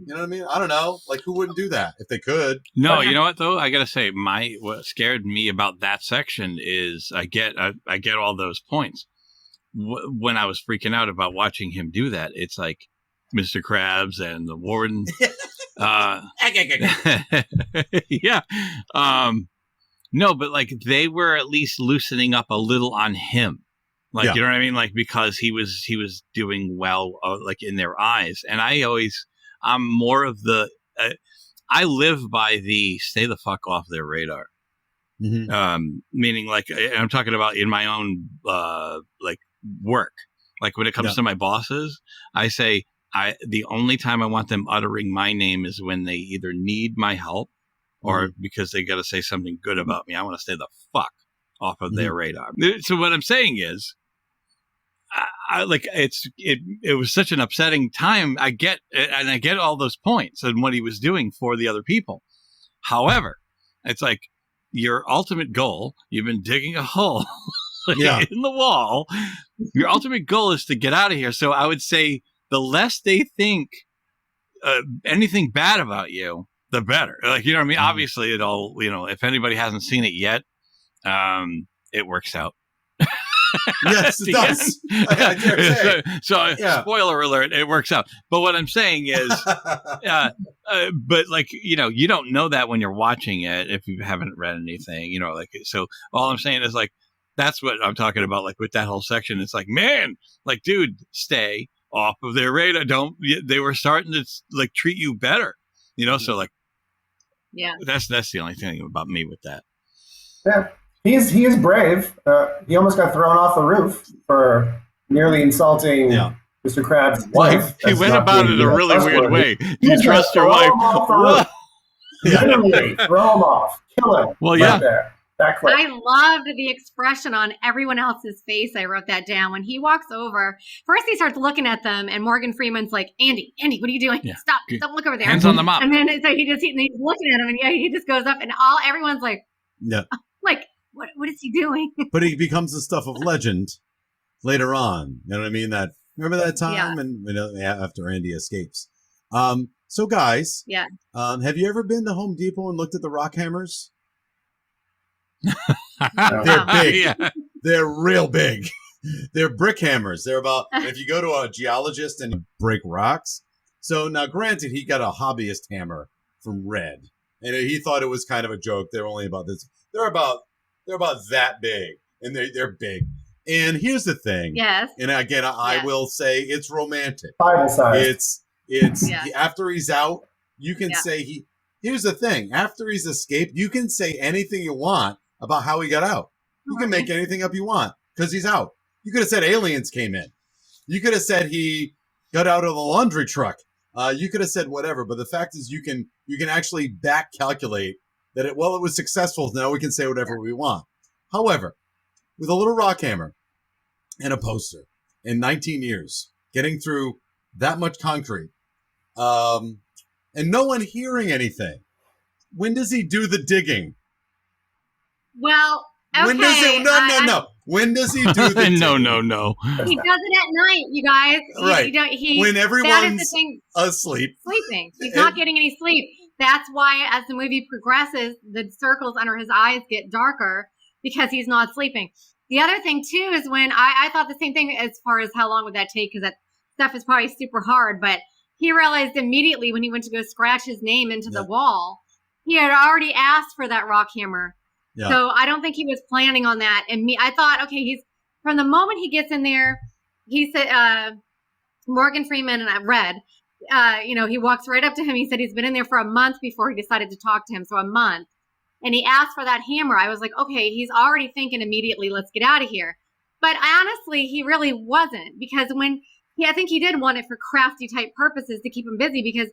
You know what I mean? I don't know. Like, who wouldn't do that if they could? No, you know what though? I gotta say, what scared me about that section is I get all those points. When I was freaking out about watching him do that, it's like Mr. Krabs and the warden. Yeah. No, but like they were at least loosening up a little on him. Like, you know what I mean? Like, because he was doing well, like in their eyes. And I'm more of I live by the stay the fuck off their radar. Mm-hmm. Meaning, like, I'm talking about in my own like work. Like when it comes to my bosses, I say the only time I want them uttering my name is when they either need my help or because they got to say something good about me. I want to stay the fuck off of their radar. So what I'm saying is, it was such an upsetting time. I get all those points and what he was doing for the other people. However, it's like your ultimate goal. You've been digging a hole in the wall. Your ultimate goal is to get out of here. So I would say the less they think anything bad about you, the better. Like, you know what I mean? Obviously, it all, if anybody hasn't seen it yet, it works out. Yes, it does. I dare say. So spoiler alert, it works out. But what I'm saying is, but like, you don't know that when you're watching it if you haven't read anything, so all I'm saying is like, that's what I'm talking about. Like with that whole section, it's like, man, like, dude, stay off of their radar. They were starting to like treat you better, so like, that's the only thing about me with that. Yeah. He is brave. He almost got thrown off the roof for nearly insulting Mr. Krabs' wife. He went about it a really weird way. Do you trust your wife? Literally, throw him off. Kill him. Well, right there. That quick. I loved the expression on everyone else's face. I wrote that down. When he walks over, first he starts looking at them, and Morgan Freeman's like, Andy, what are you doing? Stop. Don't look over there. Hands on the mop. And then so he's looking at him, and he just goes up, and everyone's like, like, what is he doing? But he becomes the stuff of legend later on. You know what I mean? Remember that time? And after Andy escapes. So guys, have you ever been to Home Depot and looked at the rock hammers? They're big. They're real big. They're brick hammers. They're about, if you go to a geologist and break rocks. So now granted, he got a hobbyist hammer from Red, and he thought it was kind of a joke. They're only about this. They're about that big, and they're big. And here's the thing. Yes. And again, I will say it's romantic. Bible size. It's after he's out, you can say here's the thing. After he's escaped, you can say anything you want about how he got out. You can make anything up you want because he's out. You could have said aliens came in. You could have said he got out of the laundry truck. You could have said whatever, but the fact is you can actually back calculate that it was successful. Now we can say whatever we want. However, with a little rock hammer and a poster in 19 years, getting through that much concrete, and no one hearing anything, when does he do the digging? Well, okay. When does it? No. When does he do the digging? No. He does it at night, you guys. Right. When everyone's asleep. Sleeping. He's not getting any sleep. That's why as the movie progresses, the circles under his eyes get darker because he's not sleeping. The other thing, too, is when I thought the same thing as far as how long would that take, because that stuff is probably super hard, but he realized immediately when he went to go scratch his name into the wall, he had already asked for that rock hammer. Yeah. So I don't think he was planning on that. And I thought, okay, from the moment he gets in there, he said, Morgan Freeman, and I read, he walks right up to him. He said he's been in there for a month before he decided to talk to him. So a month. And he asked for that hammer. I was like, okay, he's already thinking immediately, let's get out of here. But honestly, he really wasn't, because I think he did want it for crafty type purposes to keep him busy, because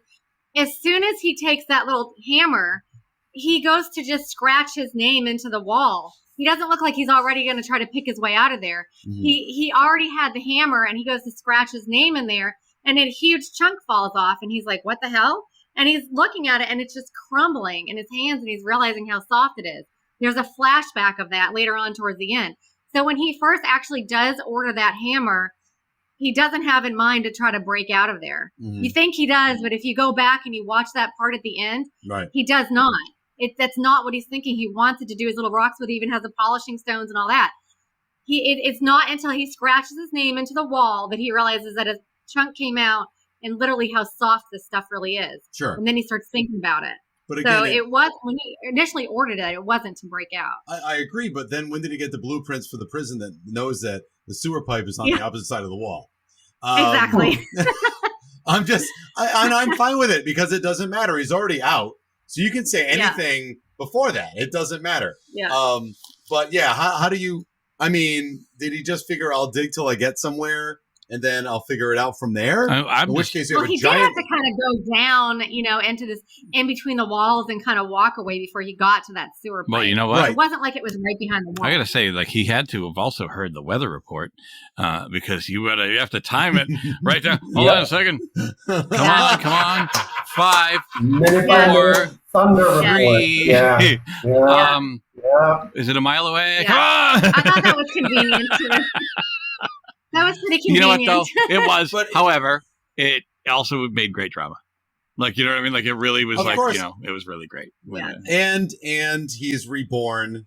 as soon as he takes that little hammer, he goes to just scratch his name into the wall. He doesn't look like he's already going to try to pick his way out of there. Mm-hmm. He already had the hammer, and he goes to scratch his name in there, and a huge chunk falls off, and he's like, what the hell? And he's looking at it, and it's just crumbling in his hands, and he's realizing how soft it is. There's a flashback of that later on towards the end. So when he first actually does order that hammer, he doesn't have in mind to try to break out of there. Mm-hmm. You think he does, but if you go back and you watch that part at the end, he does not. That's not what he's thinking. He wanted to do his little rocks, but he even has the polishing stones and all that. It's not until he scratches his name into the wall that he realizes that a chunk came out, and literally how soft this stuff really is. Sure. And then he starts thinking about it. But again, so it was, when he initially ordered it wasn't to break out. I agree, but then when did he get the blueprints for the prison that knows that the sewer pipe is on the opposite side of the wall? Exactly. I'm fine with it because it doesn't matter. He's already out. So you can say anything before that. It doesn't matter. Yeah. But yeah, how do you, did he just figure I'll dig till I get somewhere? and then I'll figure it out from there. In which case, you have a he giant. did have to kind of go down, into this in between the walls and kind of walk away before he got to that sewer pipe. Well, you know what? It wasn't like it was right behind the wall. I gotta say, like, he had to have also heard the weather report because you have to time it right there. Hold on a second. Come on. 5, 4, thunder 3. Yeah. Is it a mile away? Yeah. Come on. I thought that was convenient too. That was pretty convenient. You know what though? It was. However, it also made great drama. Like, you know what I mean? Like, it really was like, course. it was really great. Yeah. And he's reborn,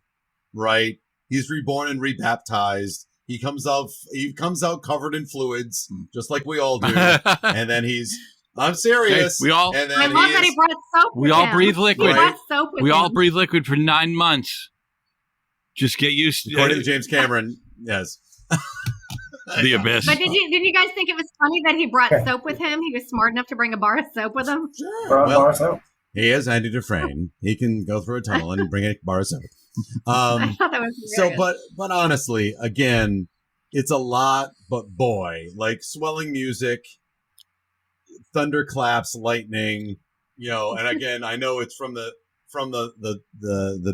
right? He's reborn and rebaptized. He comes out covered in fluids, just like we all do. And then I'm serious. Hey, and then I love that he brought soap with We all him. breathe liquid. He brought soap with We all him. breathe liquid for 9 months. Just get used to according to James Cameron, yes. The abyss. But didn't you guys think it was funny that he brought soap with him? He was smart enough to bring a bar of soap with him. Brought a bar of soap. He is Andy Dufresne. He can go through a tunnel and bring a bar of soap. I thought that was hilarious. But honestly, again, it's a lot. But boy, like swelling music, thunderclaps, lightning. And again, I know it's from the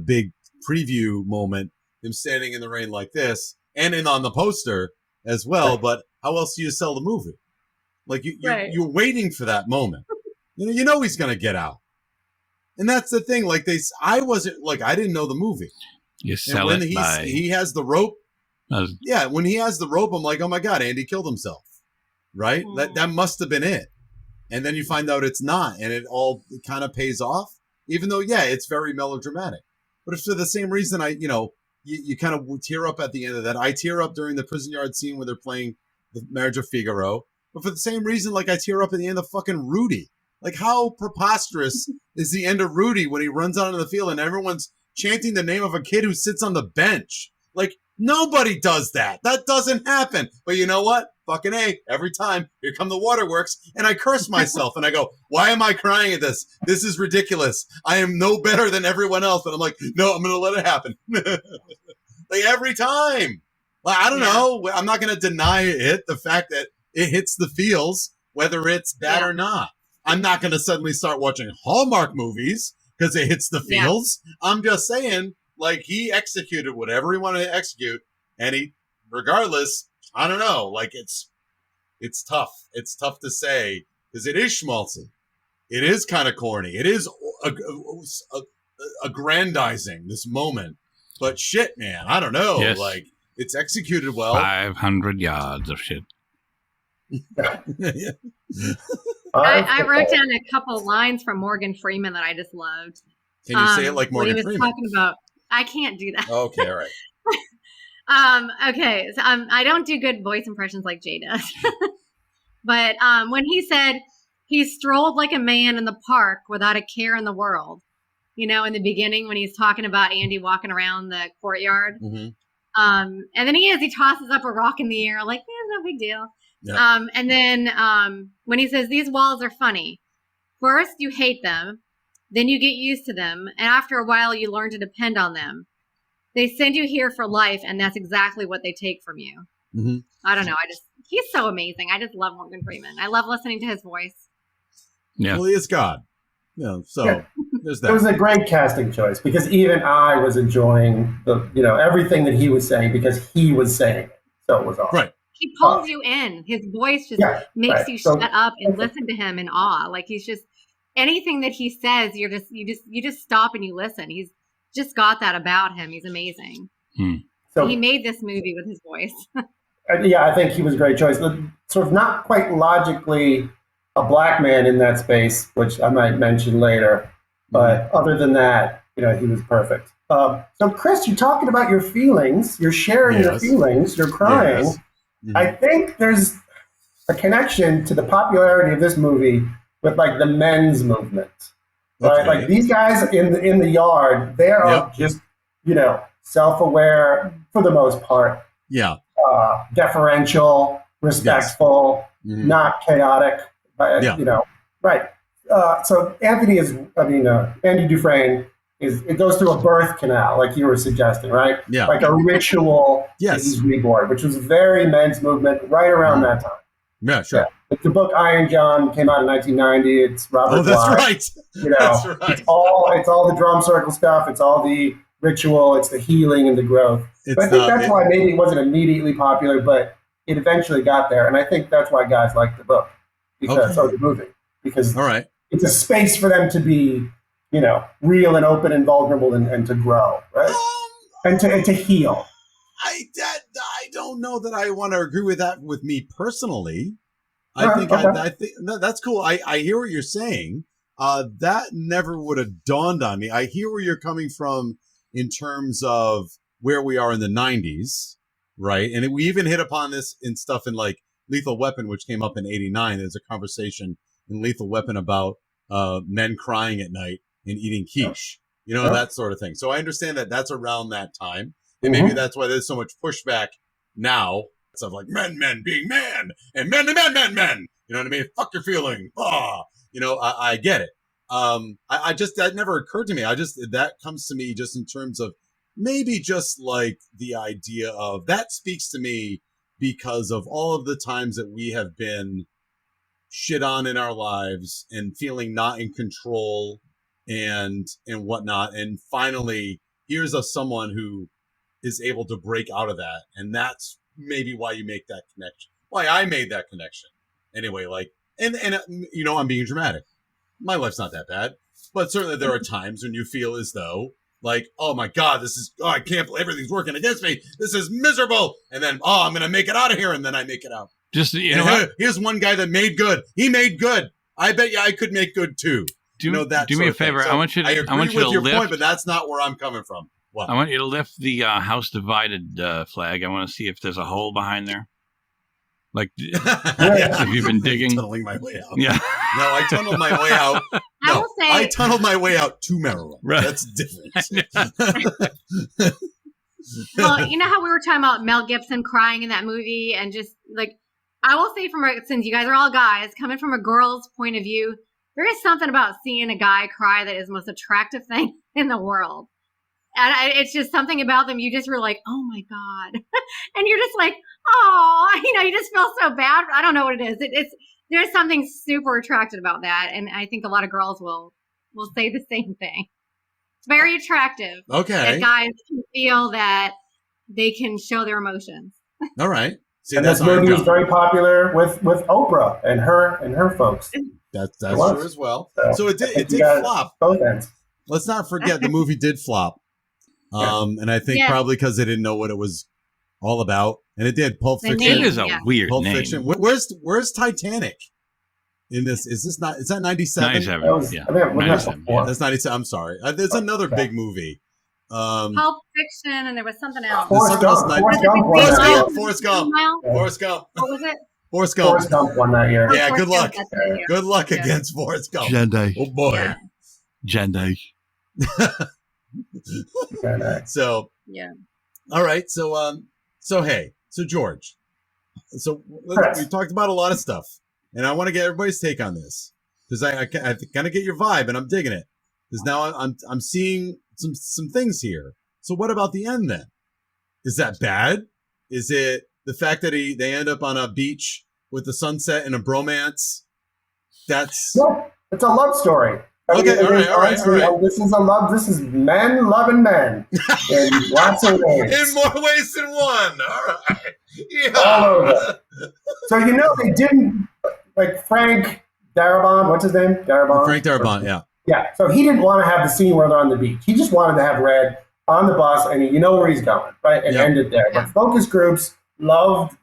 big preview moment, him standing in the rain like this, and on the poster as well. But how else do you sell the movie? Like you're waiting for that moment. You know he's gonna get out, and that's the thing. Like I didn't know the movie. You sell it by he has the rope. When he has the rope, I'm like, oh my god, Andy killed himself, right? That must have been it. And then you find out it's not, and it kind of pays off, even though it's very melodramatic. But it's for the same reason you kind of tear up at the end of that. I tear up during the prison yard scene where they're playing the Marriage of Figaro. But for the same reason, like I tear up at the end of fucking Rudy. Like how preposterous is the end of Rudy when he runs out on the field and everyone's chanting the name of a kid who sits on the bench? Like nobody does that. That doesn't happen. But you know what? Fucking A, every time, here come the waterworks, and I curse myself, and I go, why am I crying at this? This is ridiculous. I am no better than everyone else, but I'm like, no, I'm going to let it happen. Like, every time. Like, I don't know. I'm not going to deny it, the fact that it hits the feels, whether it's bad or not. I'm not going to suddenly start watching Hallmark movies because it hits the feels. I'm just saying, like, he executed whatever he wanted to execute, and regardless, I don't know. Like it's tough. It's tough to say because it is schmaltzy. It is kind of corny. It is aggrandizing this moment. But shit, man, I don't know. Yes. Like it's executed well. 500 yards of shit. I wrote down a couple lines from Morgan Freeman that I just loved. Can you say it like Morgan Freeman? Talking about, I can't do that. Okay, all right. Okay, so I don't do good voice impressions like Jay does. But when he said he strolled like a man in the park without a care in the world, in the beginning when he's talking about Andy walking around the courtyard. Mm-hmm. And then he tosses up a rock in the air like, no big deal. Yeah. And then when he says, these walls are funny. First, you hate them. Then you get used to them. And after a while, you learn to depend on them. They send you here for life, and that's exactly what they take from you. Mm-hmm. I don't know. He's so amazing. I just love Morgan Freeman. I love listening to his voice. Yeah. Well, he is God. So there's that. It was a great casting choice because even I was enjoying everything that he was saying because he was saying it. So it was awesome. Right. He pulls you in. His voice just makes you shut up and listen to him in awe. Like he's just anything that he says, you just stop and you listen. He's just got that about him. He's amazing. So he made this movie with his voice. I think he was a great choice. Sort of not quite logically a black man in that space, which I might mention later. But other than that, he was perfect. So Chris, you're talking about your feelings. You're sharing your feelings. You're crying. Yes. Mm-hmm. I think there's a connection to the popularity of this movie with like the men's movement. Right? Like these guys in the yard, they are just, self-aware for the most part. Yeah. Deferential, respectful, not chaotic. Right. So Andy Dufresne it goes through a birth canal, like you were suggesting, right? Yeah. Like a ritual that he's reborn, which was very men's movement right around that time. Yeah, sure. Yeah. The book Iron John came out in 1990. It's Robert. Oh, that's Bly. right. You know, That's right. it's all the drum circle stuff. It's all the ritual. It's the healing and the growth. But I think that's why maybe it wasn't immediately popular, but it eventually got there. And I think that's why guys like the book or the movie, because all right, it's a space for them to be, you know, real and open and vulnerable and to grow, right? And to heal. I don't know that I want to agree with that with me personally. I think that's cool. I hear what you're saying. That never would have dawned on me. I hear where you're coming from in terms of where we are in the 90s, right? And we even hit upon this in stuff in like Lethal Weapon, which came up in 89. There's a conversation in Lethal Weapon about men crying at night and eating quiche, you know, that sort of thing. So I understand that that's around that time. And maybe that's why there's so much pushback now. Stuff like men being men and men to men. You know what I mean? Fuck your feeling. You know, I get it. I just, that never occurred to me. That comes to me just in terms of maybe just like the idea of that speaks to me because of all of the times that we have been shit on in our lives and feeling not in control and whatnot. And finally, here's someone who is able to break out of that. And that's maybe why you make that connection. Why I made that connection. Anyway, like, and you know, I'm being dramatic. My life's not that bad. But certainly there are times when you feel as though, like, oh my God, I can't believe everything's working against me. This is miserable. And then, I'm going to make it out of here. And then I make it out. Just, you know, here's one guy that made good. He made good. I bet you I could make good too. Do me a favor. So I want you to. I agree with your point, but that's not where I'm coming from. What? I want you to lift the House Divided flag. I want to see if there's a hole behind there. Like, have you been digging? Tunneling my way out. Yeah. No, I tunneled my way out. No, I tunneled my way out to Maryland. Right. That's different. Well, you know how we were talking about Mel Gibson crying in that movie, and just like, I will say since you guys are all guys, coming from a girl's point of view, there is something about seeing a guy cry that is the most attractive thing in the world. And it's just something about them. You just were like, oh my God. And you're just like, oh, you know, you just feel so bad. I don't know what it is. There's something super attractive about that. And I think a lot of girls will say the same thing. It's very attractive. Okay. That guys can feel that they can show their emotions. All right. See, and this movie was very popular with Oprah and her folks. That's true as well. So it did flop. Both ends. Let's not forget the movie did flop. And I think probably because they didn't know what it was all about. And it did. Pulp Fiction. It is a weird Pulp name. Fiction. Where's Titanic in this? Is that 97? 97. Yeah. 97. Yeah, that's 97. I'm sorry. There's another big movie. Pulp Fiction, and there was something else. Forrest Gump. Forrest Gump. What was it? Forrest Gump. Forrest Gump won that year. Yeah, good luck. Year. Good luck against Forrest Gump. Jenday. Oh boy. Yeah. Jenday. So all right. So George. So we talked about a lot of stuff, and I want to get everybody's take on this because I kind of get your vibe, and I'm digging it because now I'm seeing some things here. So what about the end then? Is that bad? Is it the fact that they end up on a beach with the sunset and a bromance? No, it's a love story. Okay, all right. This is men loving men in lots of ways. In more ways than one. All right. Yeah. All over. So, you know, they didn't, like Frank Darabont, what's his name? Frank Darabont, yeah. Yeah, so he didn't want to have the scene where they're on the beach. He just wanted to have Red on the bus, and you know where he's going, right? And end it there. But focus groups loved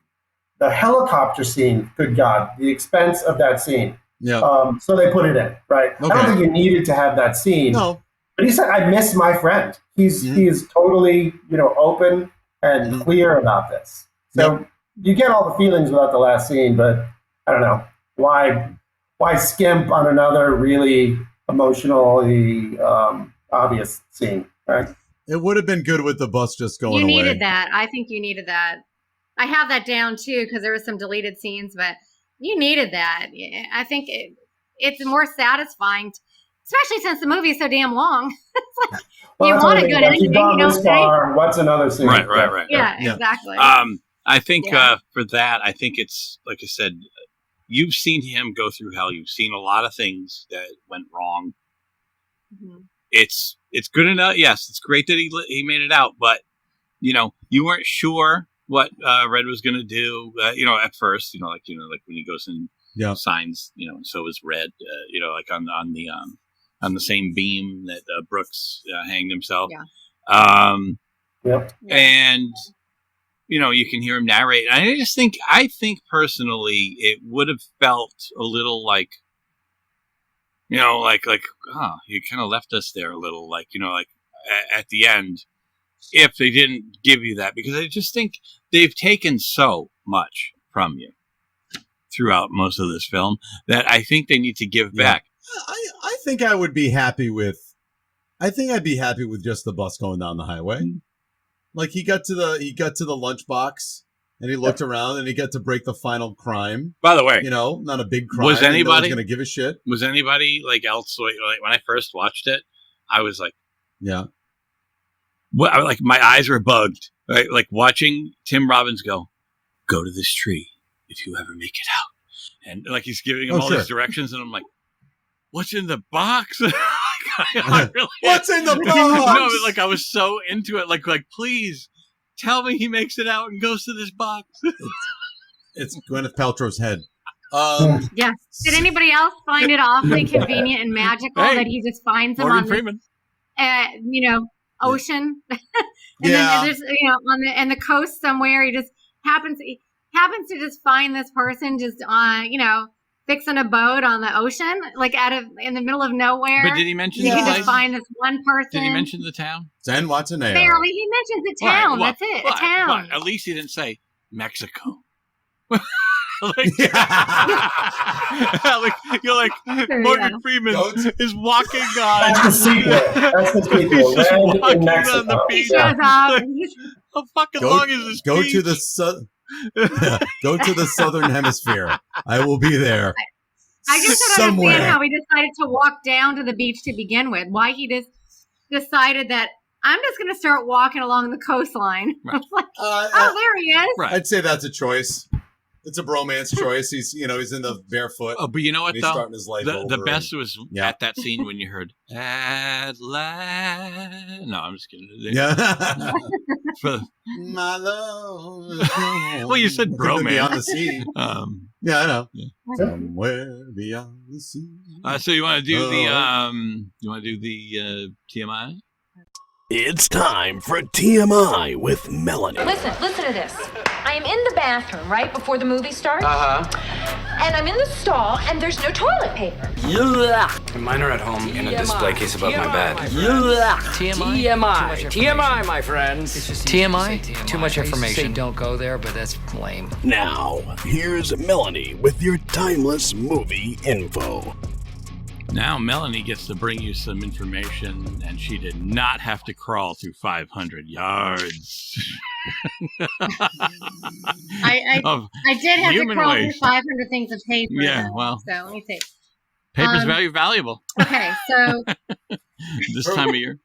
the helicopter scene, good God, the expense of that scene. Yeah. So they put it in, right? Okay. I don't think you needed to have that scene. No. But he said, I miss my friend. He is totally, open and clear about this. So you get all the feelings without the last scene, but I don't know. Why skimp on another really emotionally obvious scene, right? It would have been good with the bus just going away. You needed that. I think you needed that. I have that down too because there was some deleted scenes, but you needed that. I think it's more satisfying, especially since the movie is so damn long. You want a good ending, you don't say. What's another scene? Right. Yeah, exactly. I think for that, I think it's like I said, you've seen him go through hell. You've seen a lot of things that went wrong. Mm-hmm. It's good enough. Yes, it's great that he made it out, but you weren't sure what Red was going to do. At first, like when he goes and signs, and so is Red. Like on the same beam that Brooks hanged himself. Yeah. And you can hear him narrate. And I think personally, it would have felt a little like, oh, you kind of left us there a little, at the end, if they didn't give you that, because I just think they've taken so much from you throughout most of this film that I think they need to give back. I think I would be happy with. I think I'd be happy with just the bus going down the highway. Like he got to the lunchbox and he looked around and he got to break the final crime. By the way, not a big crime. Was anybody going to give a shit? Was anybody else like when I first watched it? I was like, yeah. Well, like my eyes were bugged, right? Like watching Tim Robbins go to this tree if you ever make it out, and like he's giving him all these directions, and I'm like, what's in the box? What's in the box? No, like I was so into it. Like please tell me he makes it out and goes to this box. It's Gwyneth Paltrow's head. Yes. Did anybody else find it awfully convenient and magical that he just finds him Morgan on Freeman. Ocean, and then there's on the coast somewhere. He just happens to just find this person just fixing a boat on the ocean, like in the middle of nowhere. But did he mention? You can just find this one person. Did he mention the town? San Watanabe. Barely. He mentions the town. Right, that's it. A town. At least he didn't say Mexico. Morgan Freeman is walking on. That's the sequel. That's the sequel. He's just Red walking in Mexico. on the beach. Shows up. How fucking long is this Go beach? to the go to the southern hemisphere. I will be there. I just don't understand how he decided to walk down to the beach to begin with. Why he just decided that I'm just going to start walking along the coastline. Right. Like, there he is. Right. I'd say that's a choice. It's a bromance choice. He's he's in the barefoot. Oh, but you know what he's though? Starting his life the over best was at that scene when you heard "At last." No, I'm just kidding. Yeah. My love. Well, you said bromance. Beyond the sea. Yeah, I know. Yeah. Somewhere beyond the sea. So you want to do the TMI? It's time for TMI with Melanie. Listen to this. I am in the bathroom right before the movie starts. And I'm in the stall, and there's no toilet paper. And mine are at home in a display case above my bed. TMI, my friends. It's just TMI? Too much information. Don't go there, but that's lame. Now, here's Melanie with your timeless movie info. Now Melanie gets to bring you some information, and she did not have to crawl through 500 yards. I did have to crawl through 500 things of paper. Yeah, well. So let me see. Paper's very valuable. Okay, so this time of year.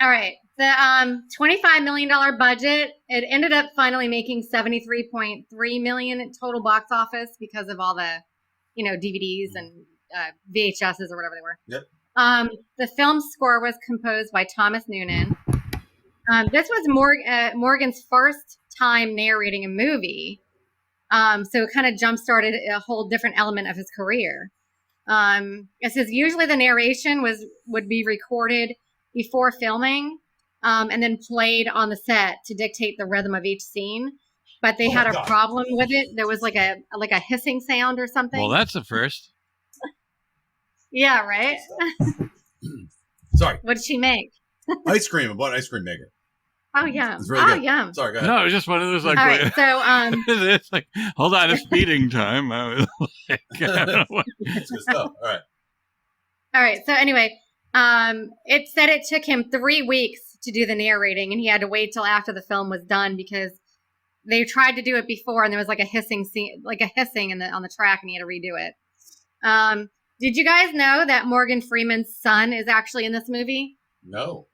All right. The $25 million budget, it ended up finally making $73.3 million in total box office because of all the DVDs and VHSs or whatever they were. Yep. The film score was composed by Thomas Noonan. This was Morgan's first time narrating a movie. So it kind of jump-started a whole different element of his career. It says usually the narration would be recorded before filming and then played on the set to dictate the rhythm of each scene. But they had a problem with it. There was like a hissing sound or something. Well, that's a first. Yeah, right? Sorry. What did she make? Ice cream. I bought an ice cream maker. Oh, yeah. It's very good. Yeah. Sorry, go ahead. No, it was just one of those like. All right, so it's like, hold on, it's feeding time. I was like, I don't know what. That's good stuff. All right. So anyway, it said it took him 3 weeks to do the narrating, and he had to wait till after the film was done because they tried to do it before, and there was like a hissing scene, on the track, and he had to redo it. Did you guys know that Morgan Freeman's son is actually in this movie? No.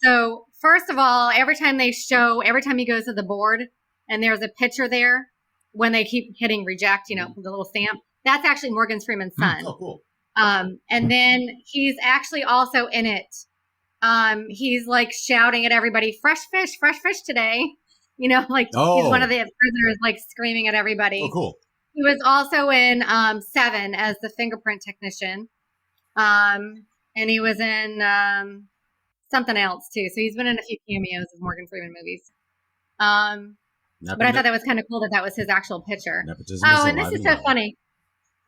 So first of all, every time he goes to the board and there's a picture there, when they keep hitting reject, the little stamp. That's actually Morgan Freeman's son. Oh, cool. And then he's actually also in it. He's like shouting at everybody, fresh fish today. He's one of the prisoners like screaming at everybody. Oh, cool. He was also in 7 as the fingerprint technician. And he was in something else too. So he's been in a few cameos of Morgan Freeman movies. But I thought that was kind of cool that was his actual picture. And this is so funny.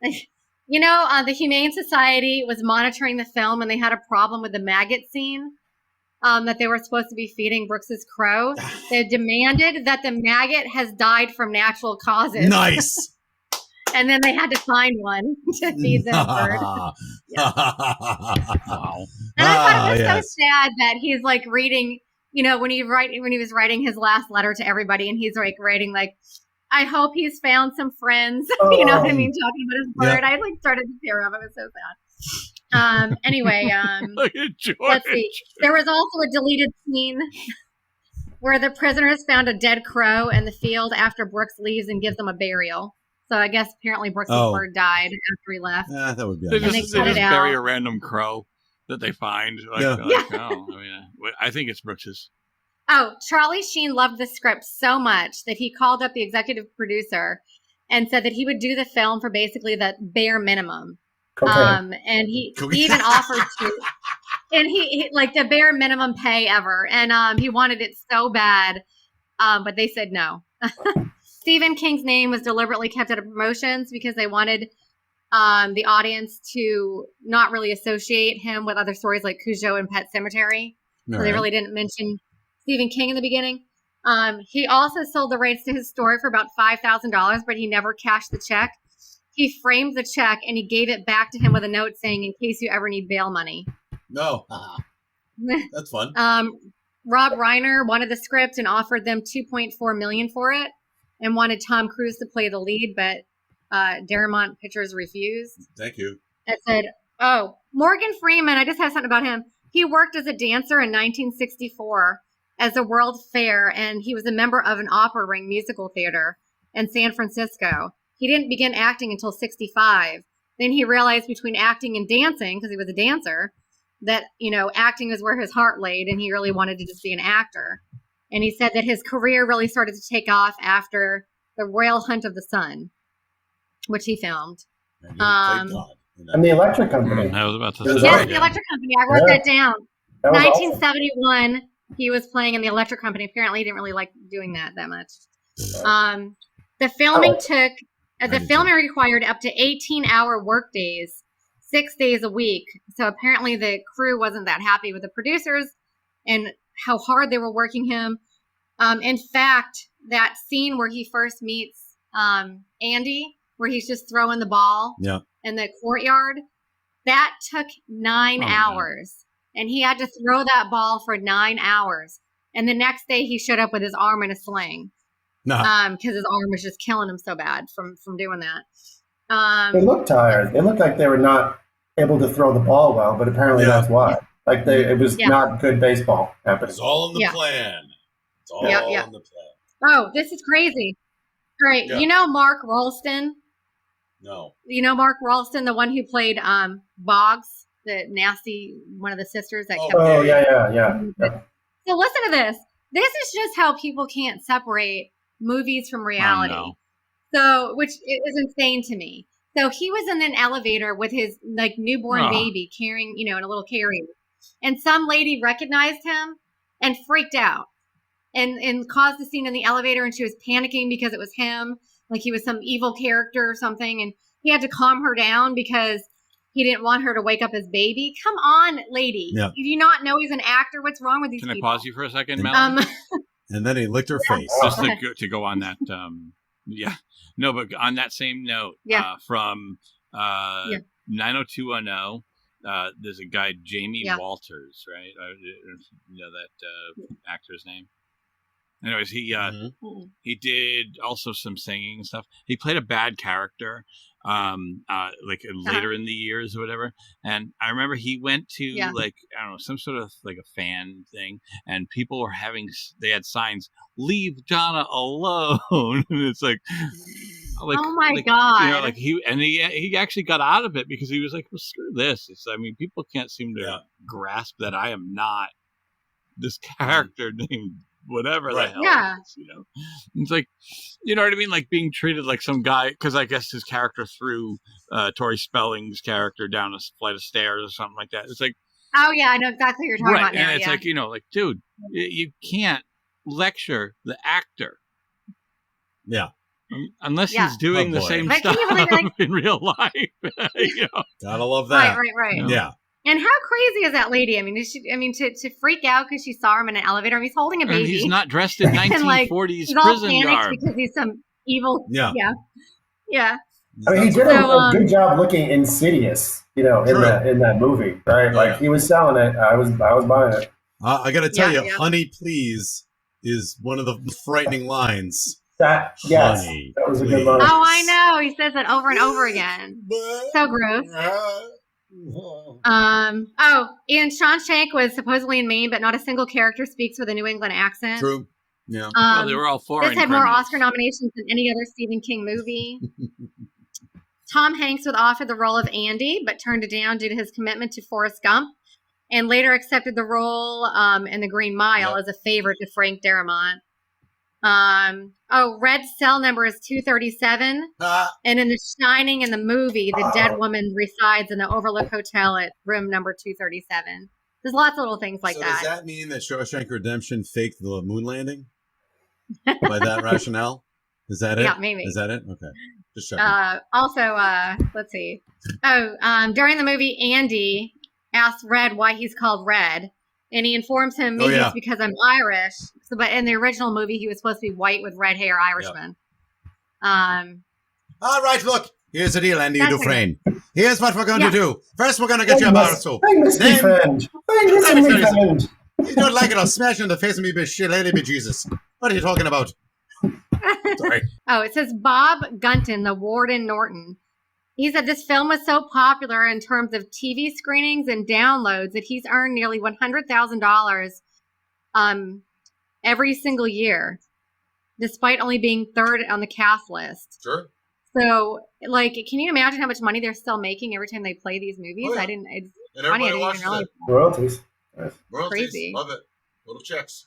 The Humane Society was monitoring the film and they had a problem with the maggot scene that they were supposed to be feeding Brooks's crow. They demanded that the maggot has died from natural causes. Nice. And then they had to find one to feed the bird. Wow. And I thought it was so sad that he's like reading, when he was writing his last letter to everybody, and he's like writing like, I hope he's found some friends. You know what I mean? Talking about his bird. I like started to tear up. It was so sad. Anyway, Look at George. Let's see. There was also a deleted scene where the prisoners found a dead crow in the field after Brooks leaves and gives them a burial. So I guess apparently Brooks' bird died after he left. Yeah, that would be. They nice. just bury a random crow that they find. I think it's Brooks's. Oh, Charlie Sheen loved the script so much that he called up the executive producer and said that he would do the film for basically the bare minimum. And he even offered to, and he like the bare minimum pay ever. And he wanted it so bad, but they said no. Stephen King's name was deliberately kept out of promotions because they wanted the audience to not really associate him with other stories like Cujo and Pet Sematary. So they really didn't mention Stephen King in the beginning. He also sold the rights to his story for about $5,000, but he never cashed the check. He framed the check and he gave it back to him with a note saying, in case you ever need bail money. No. That's fun. Rob Reiner wanted the script and offered them $2.4 million for it and wanted Tom Cruise to play the lead, but Darabont Pictures refused. Thank you. It said, Morgan Freeman, I just have something about him. He worked as a dancer in 1964 as a World Fair, and he was a member of an opera ring musical theater in San Francisco. He didn't begin acting until 65. Then he realized between acting and dancing, because he was a dancer, that, acting is where his heart laid, and he really wanted to just be an actor. And he said that his career really started to take off after The Royal Hunt of the Sun, which he filmed. And the Electric Company. I was about to say. Yes, the Electric Company. I wrote that down. That 1971, awesome. He was playing in the Electric Company. Apparently, he didn't really like doing that much. The filming filming required up to 18-hour work days, 6 days a week. So apparently, the crew wasn't that happy with the producers and how hard they were working him. In fact, that scene where he first meets Andy, where he's just throwing the ball in the courtyard, that took 9 hours. And he had to throw that ball for 9 hours. And the next day he showed up with his arm in a sling. Because his arm was just killing him so bad from doing that. They looked tired. They looked like they were not able to throw the ball well, but apparently that's why. Like it was not good baseball happening. It's all in the plan. It's all in the plan. Oh, this is crazy. All right. You know Mark Rolston? No. You know Mark Rolston, the one who played Boggs, the nasty one of the sisters that kept yeah. So listen to this. This is just how people can't separate movies from reality. Oh, no. So, which is insane to me. So he was in an elevator with his newborn baby carrying, in a little carrier. And some lady recognized him and freaked out and caused a scene in the elevator, and she was panicking because it was him, like he was some evil character or something. And he had to calm her down because he didn't want her to wake up his baby. Come on, lady. Yeah. Do you not know he's an actor? What's wrong with these people? Can I pause you for a second, Melanie? And then he licked her face. Just to go on that. No, but on that same note, from 90210, there's a guy, Jamie Walters, right? You know that actor's name? Anyways, he did also some singing and stuff. He played a bad character, later in the years or whatever. And I remember he went to some sort of like a fan thing, and people were they had signs, "Leave Donna alone." And it's like, Like, oh my like, God. You know, like he actually got out of it because he was like, well, screw this. I mean, people can't seem to grasp that I am not this character named whatever the hell. Yeah. It is, you know, it's like, you know what I mean? Like being treated like some guy, because I guess his character threw Tori Spelling's character down a flight of stairs or something like that. It's like, Oh yeah, I know exactly what you're talking about now. And it's like, you know, like, dude, you can't lecture the actor. Yeah. Unless he's doing the same stuff in real life. You know? Gotta love that. Right. Yeah. And how crazy is that lady? I mean, to freak out because she saw him in an elevator. I mean, he's holding a baby. And he's not dressed in 1940s he's prison all garb. because he's some evil. Yeah. I mean, he did a good job looking insidious, you know, in that movie, right? Like he was selling it. I was buying it. I got to tell you, "Honey, please" is one of the frightening lines. That was a good line. Oh, I know. He says that over and over again. So gross. Ian Shawshank was supposedly in Maine, but not a single character speaks with a New England accent. True. Yeah. They were all foreign. This had more Oscar nominations than any other Stephen King movie. Tom Hanks was offered the role of Andy, but turned it down due to his commitment to Forrest Gump, and later accepted the role in The Green Mile as a favor to Frank Darabont. Red cell number is 237. And in The Shining, in the movie, the dead woman resides in the Overlook Hotel at room number 237. There's lots of little things like that. Does that mean that Shawshank Redemption faked the moon landing? By that rationale? Is that it? Yeah, maybe. Is that it? Okay. Just checking. Let's see. During the movie, Andy asks Red why he's called Red. And he informs him maybe it's because I'm Irish. So, but in the original movie, he was supposed to be white with red hair, Irishman. All right, look. Here's the deal, Andy Dufresne. Here's what we're going to do. First, we're going to get you a bar of soap. Friend. You don't like it, I'll smash you in the face and be shit lady, be Jesus. What are you talking about? Sorry. It says Bob Gunton, the Warden Norton. He said this film was so popular in terms of TV screenings and downloads that he's earned nearly $100,000 every single year, despite only being third on the cast list. Sure. So, like, can you imagine how much money they're still making every time they play these movies? Yeah. It's and funny. I everybody didn't watches even realize it. Royalties. Royalties. Crazy. Love it. Little checks.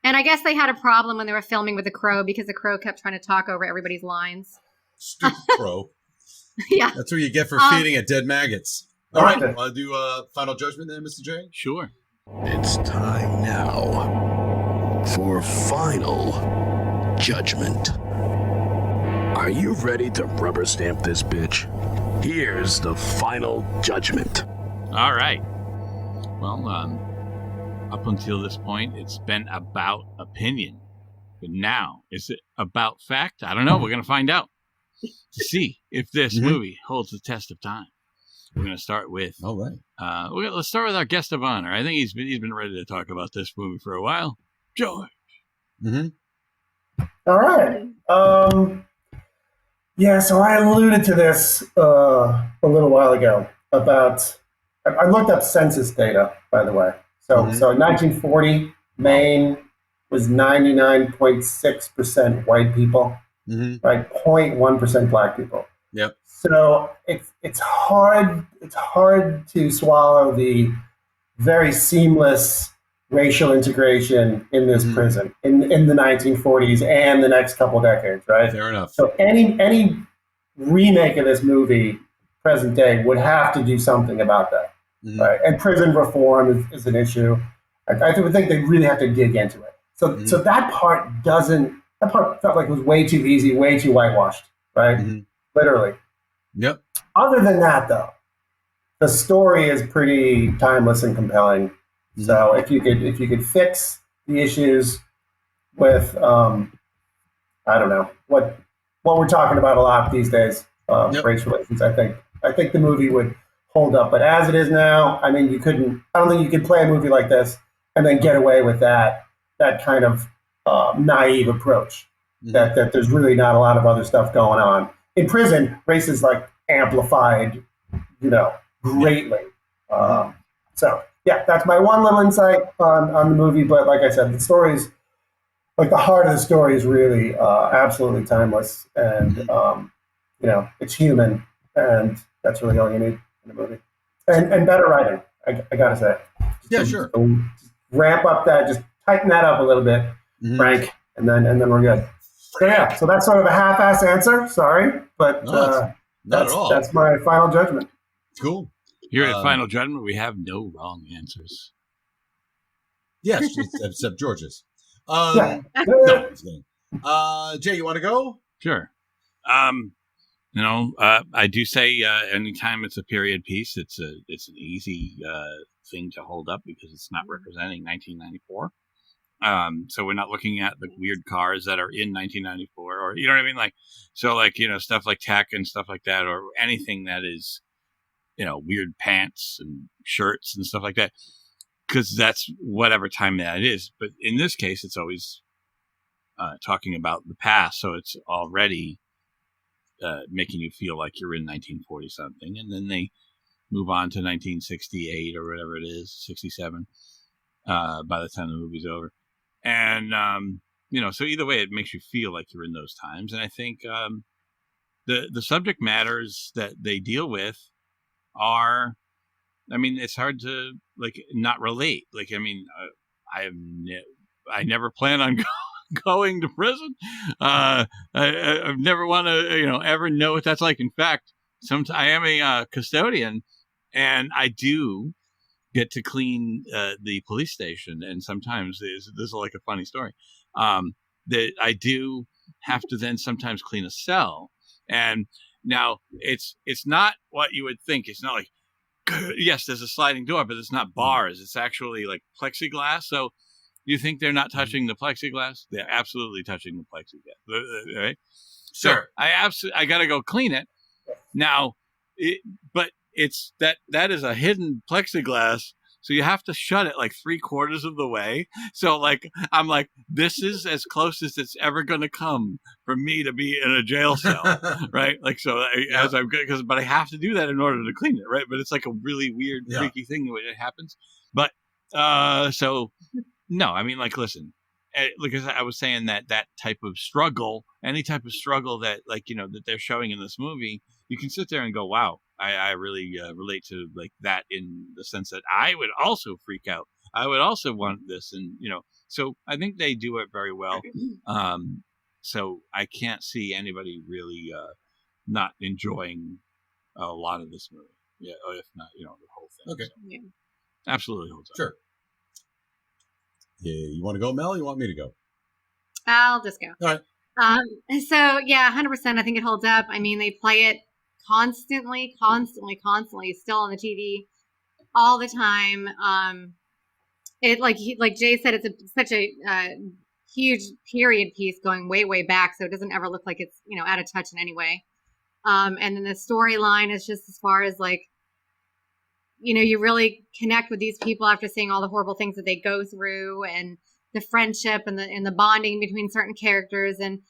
And I guess they had a problem when they were filming with the Crow because the Crow kept trying to talk over everybody's lines. Stupid Crow. Yeah. That's what you get for feeding it dead maggots. All right. Want to do Final Judgment then, Mr. J? Sure. It's time now for Final Judgment. Are you ready to rubber stamp this bitch? Here's the Final Judgment. All right. Well, up until this point, it's been about opinion. But now, is it about fact? I don't know. We're going to find out to see if this movie holds the test of time. We're going to start with. All right. Let's start with our guest of honor. I think he's been ready to talk about this movie for a while. George. All right. Yeah, so I alluded to this a little while ago about. I looked up census data, by the way. So in 1940, Maine was 99.6% white people, right? 0.1% black people. Yep. So it's hard to swallow the very seamless racial integration in this prison in the 1940s and the next couple decades, right? Fair enough. So any remake of this movie, present day, would have to do something about that, right? And prison reform is an issue. I would think they really have to dig into it. So that part felt like it was way too easy, way too whitewashed, right? Literally. Yep. Other than that, though, the story is pretty timeless and compelling. So if you could fix the issues with I don't know what we're talking about a lot these days, race relations, I think the movie would hold up. But as it is now, I mean, I don't think you could play a movie like this and then get away with that kind of naive approach. That there's really not a lot of other stuff going on. In prison, race is like amplified, greatly. So yeah, that's my one little insight on the movie. But like I said, the story's like the heart of the story is really absolutely timeless, and it's human, and that's really all you need in a movie. And better writing, I gotta say. Sure. Ramp up that, just tighten that up a little bit, Frank, and then we're good. So yeah, so that's sort of a half-ass answer. Sorry, but not at all. That's my final judgment. Cool. Here at Final Judgment, we have no wrong answers. Yes, except George's. Yeah. No, Jay, you want to go? Sure. I do say anytime it's a period piece, it's an easy thing to hold up because it's not representing 1994. So we're not looking at the weird cars that are in 1994, or you know what I mean, like stuff like tech and stuff like that, or anything that is weird pants and shirts and stuff like that, because that's whatever time that is. But in this case, it's always talking about the past, so it's already making you feel like you're in 1940 something, and then they move on to 1968 or whatever it is, 67 by the time the movie's over. And so either way, it makes you feel like you're in those times. And I think the subject matters that they deal with are, it's hard to not relate. I never plan on going to prison. I never want to, ever know what that's like. In fact, I am a custodian, and I do get to clean the police station. And sometimes this is like a funny story. That I do have to then sometimes clean a cell. And now it's not what you would think. It's not like, yes, there's a sliding door, but it's not bars. It's actually like plexiglass. So you think they're not touching the plexiglass? They're absolutely touching the plexiglass, right? Sure. So I got to go clean it now. But it's that is a hidden plexiglass, so you have to shut it like 3/4 of the way. So I'm like, this is as close as it's ever going to come for me to be in a jail cell, right? But I have to do that in order to clean it, right? But it's like a really weird, freaky thing when it happens. But so. No, listen, as I was saying, that type of struggle, any type of struggle that that they're showing in this movie, you can sit there and go, wow, I really relate to that, in the sense that I would also freak out. I would also want this. And, so I think they do it very well. So I can't see anybody really not enjoying a lot of this movie. Yeah. Or if not, the whole thing. Okay. So, yeah. Absolutely holds up. Sure. Yeah, you want to go, Mel? You want me to go? I'll just go. All right. So yeah, 100%. I think it holds up. They play it constantly, still on the TV all the time. It like Jay said, it's such a huge period piece going way, way back, so it doesn't ever look like it's out of touch in any way. And then the storyline is just as far as you really connect with these people after seeing all the horrible things that they go through, and the friendship and the bonding between certain characters. And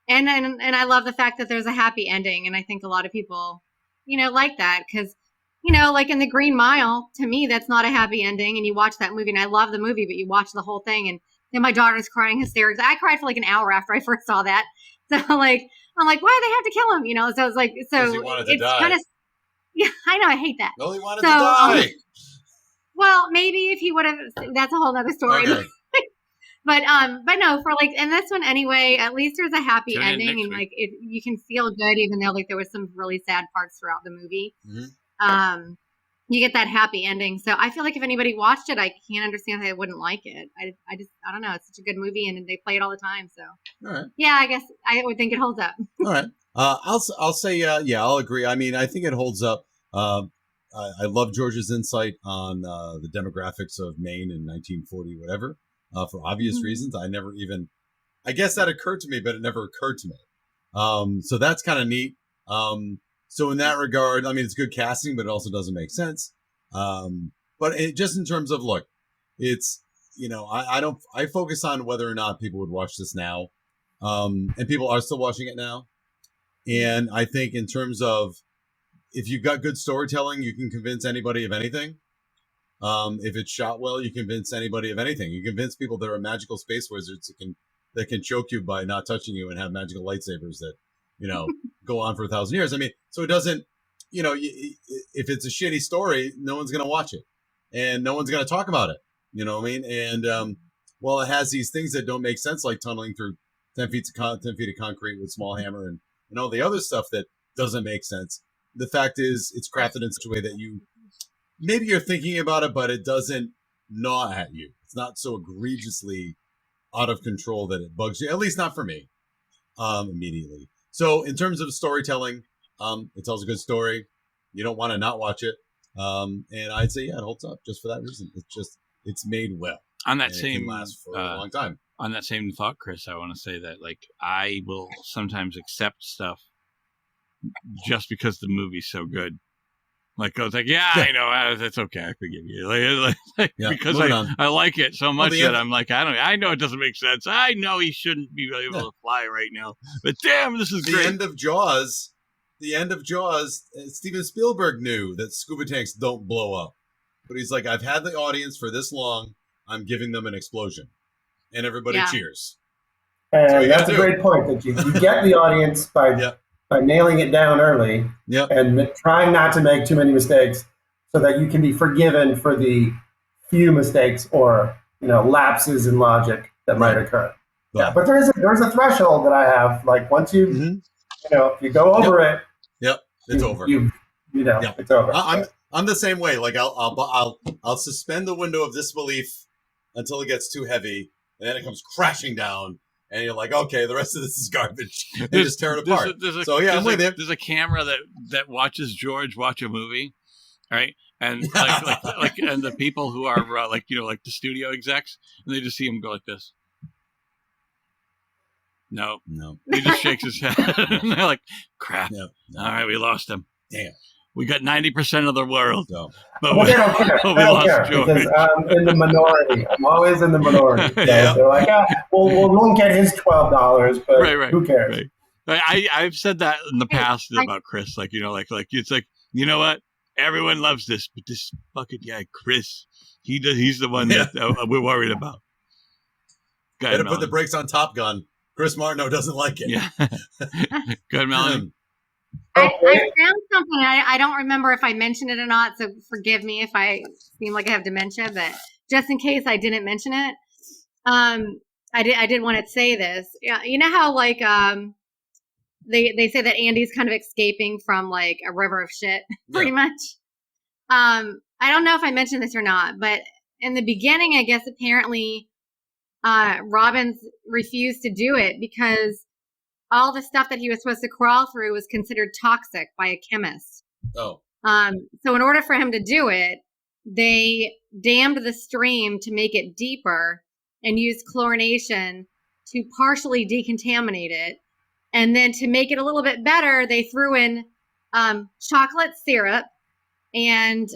I love the fact that there's a happy ending. And I think a lot of people, like that, because, like in The Green Mile, to me, that's not a happy ending. And you watch that movie, and I love the movie, but you watch the whole thing, and then my daughter's crying hysterics. I cried for an hour after I first saw that. So I'm like, why do they have to kill him? So it's it's kind of, yeah, I know. I hate that. No, he wanted to die. Well, maybe if he would have, that's a whole other story. Okay. but no, for in this one anyway, at least there's a happy ending, and you can feel good, even though there was some really sad parts throughout the movie. Mm-hmm. You get that happy ending. So I feel like if anybody watched it, I can't understand how they wouldn't like it. I don't know. It's such a good movie, and they play it all the time. So all right. Yeah, I guess I would think it holds up. All right. I'll say, I'll agree. I think it holds up. I love George's insight on the demographics of Maine in 1940, whatever, for obvious reasons. I guess that occurred to me, but it never occurred to me. So that's kind of neat. So in that regard, it's good casting, but it also doesn't make sense. But just in terms of, look, it's, I focus on whether or not people would watch this now. And people are still watching it now. And I think in terms of, if you've got good storytelling, you can convince anybody of anything. If it's shot well, you convince anybody of anything. You convince people there are magical space wizards that can that can choke you by not touching you and have magical lightsabers that, go on for 1,000 years. I mean, so it doesn't, if it's a shitty story, no one's going to watch it and no one's going to talk about it. You know what I mean? And, well, it has these things that don't make sense, like tunneling through 10 feet of concrete with small hammer and all the other stuff that doesn't make sense. The fact is, it's crafted in such a way that maybe you're thinking about it, but it doesn't gnaw at you. It's not so egregiously out of control that it bugs you, at least not for me, immediately. So in terms of storytelling, it tells a good story. You don't want to not watch it. And I'd say, yeah, it holds up just for that reason. It's made well. On that same, it can last for a long time. On that same thought, Chris, I want to say that, like, I will sometimes accept stuff just because the movie's so good. Like, I was like, I know, that's okay, I forgive you. Because I like it so much that I'm like, I know it doesn't make sense. I know he shouldn't be able to fly right now. But damn, this is great. The end of Jaws, Steven Spielberg knew that scuba tanks don't blow up. But he's like, I've had the audience for this long, I'm giving them an explosion. And everybody cheers. And that's a great point, that you get the audience by nailing it down early and trying not to make too many mistakes so that you can be forgiven for the few mistakes or lapses in logic that might occur. Right. Yeah, but there's a threshold that I have. Like once you if you go over it, it's over. It's over. I'm the same way. Like I'll suspend the window of disbelief until it gets too heavy, and then it comes crashing down. And you're like, okay, the rest of this is garbage. And just tear it apart. I'm with it. There's a camera that watches George watch a movie, right? And like and the people who are like the studio execs, and they just see him go like this. No. He just shakes his head, and they're like, "Crap! No. All right, we lost him. Damn, we got 90% of the world, but we lost George." Because I'm in the minority. I'm always in the minority. So they're like, we won't get his $12, but who cares? Right. I've said that in the past about Chris. Like it's like, you know what? Everyone loves this, but this fucking guy, Chris, he's the one that we're worried about. Better put the brakes on Top Gun. Chris Martineau doesn't like it. Yeah. Go ahead, Melanie. I found something. I don't remember if I mentioned it or not, so forgive me if I seem like I have dementia, but just in case I didn't mention it, I did want to say this. Yeah, you know how like they say that Andy's kind of escaping from like a river of shit, pretty much. I don't know if I mentioned this or not, but in the beginning, I guess apparently Robbins refused to do it because all the stuff that he was supposed to crawl through was considered toxic by a chemist. Oh. So in order for him to do it, they dammed the stream to make it deeper and used chlorination to partially decontaminate it. And then to make it a little bit better, they threw in chocolate syrup and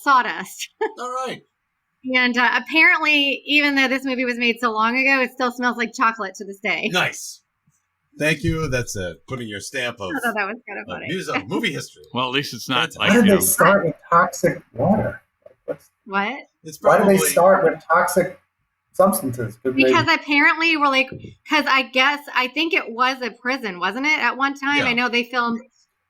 sawdust. All right. And apparently, even though this movie was made so long ago, it still smells like chocolate to this day. Nice. Thank you. That's putting your stamp of, I thought that was kind of funny. Movie history. Well, at least it's not Why did they start with toxic water? What? Why did they start with toxic substances? Because apparently because I think it was a prison, wasn't it? At one time, I know they filmed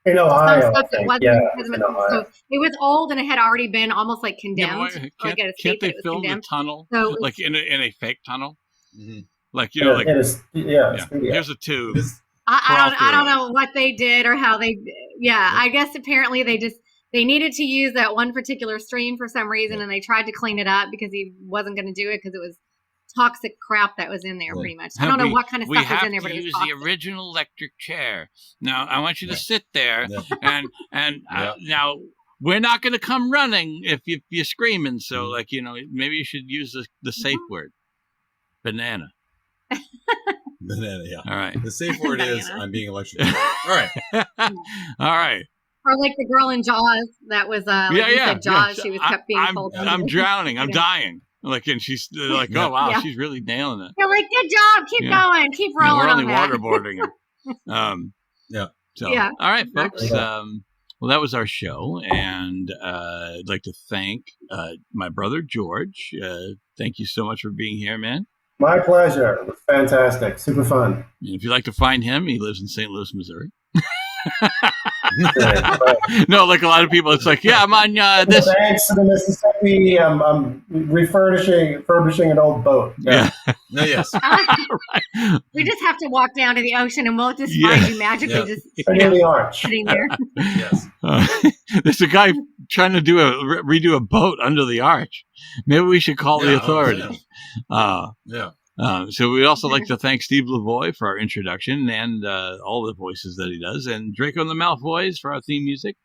in Ohio. Some stuff that wasn't in prison. So it was old and it had already been almost like condemned. Can't they film the tunnel like in a fake tunnel? Mm-hmm. Like here's a tube. I don't know what they did or how they. I guess apparently they needed to use that one particular stream for some reason, and they tried to clean it up because he wasn't going to do it because it was toxic crap that was in there, pretty much. I don't know what kind of stuff was in there, but it was toxic. We have to use the original electric chair. Now I want you to sit there, and now we're not going to come running if you're screaming. So maybe you should use the safe word, banana. Banana, yeah. All right. The safe word is I'm being electrocuted. All right. All right. Or like the girl in Jaws that was said Jaws. She was kept being told. I'm drowning. I'm dying. Like, and she's like, oh wow, she's really nailing it. You're like, good job. Keep going. Keep rolling. We're only on waterboarding her. So, all right, folks. Well, that was our show, and I'd like to thank my brother George. Thank you so much for being here, man. My pleasure. It was fantastic. Super fun. And if you'd like to find him, he lives in St. Louis, Missouri. No, like a lot of people, it's like, yeah, I'm on this. The banks of the Mississippi. I'm refurbishing an old boat. Yeah. No, yes. Right. We just have to walk down to the ocean, and we'll just find you magically just in the arch sitting there. Yes. There's a guy trying to redo a boat under the arch. Maybe we should call the authorities. So we'd also like to thank Steve Lavoie for our introduction and all the voices that he does, and Draco and the Malfoys for our theme music.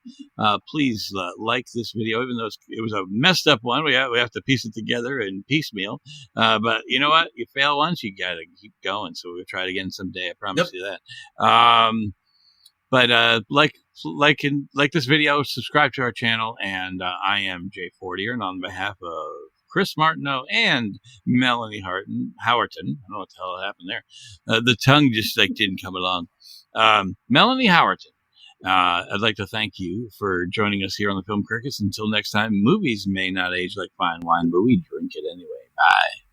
Please like this video, even though it was a messed up one. We have to piece it together in piecemeal. But you know what? You fail once, you got to keep going. So we'll try it again someday. I promise you that. But like this video, subscribe to our channel, and I am Jay Fortier, and on behalf of Chris Martineau and Melanie Howerton. I don't know what the hell happened there. The tongue just didn't come along. Melanie Howerton, I'd like to thank you for joining us here on the Film Crickets. Until next time, movies may not age like fine wine, but we drink it anyway. Bye.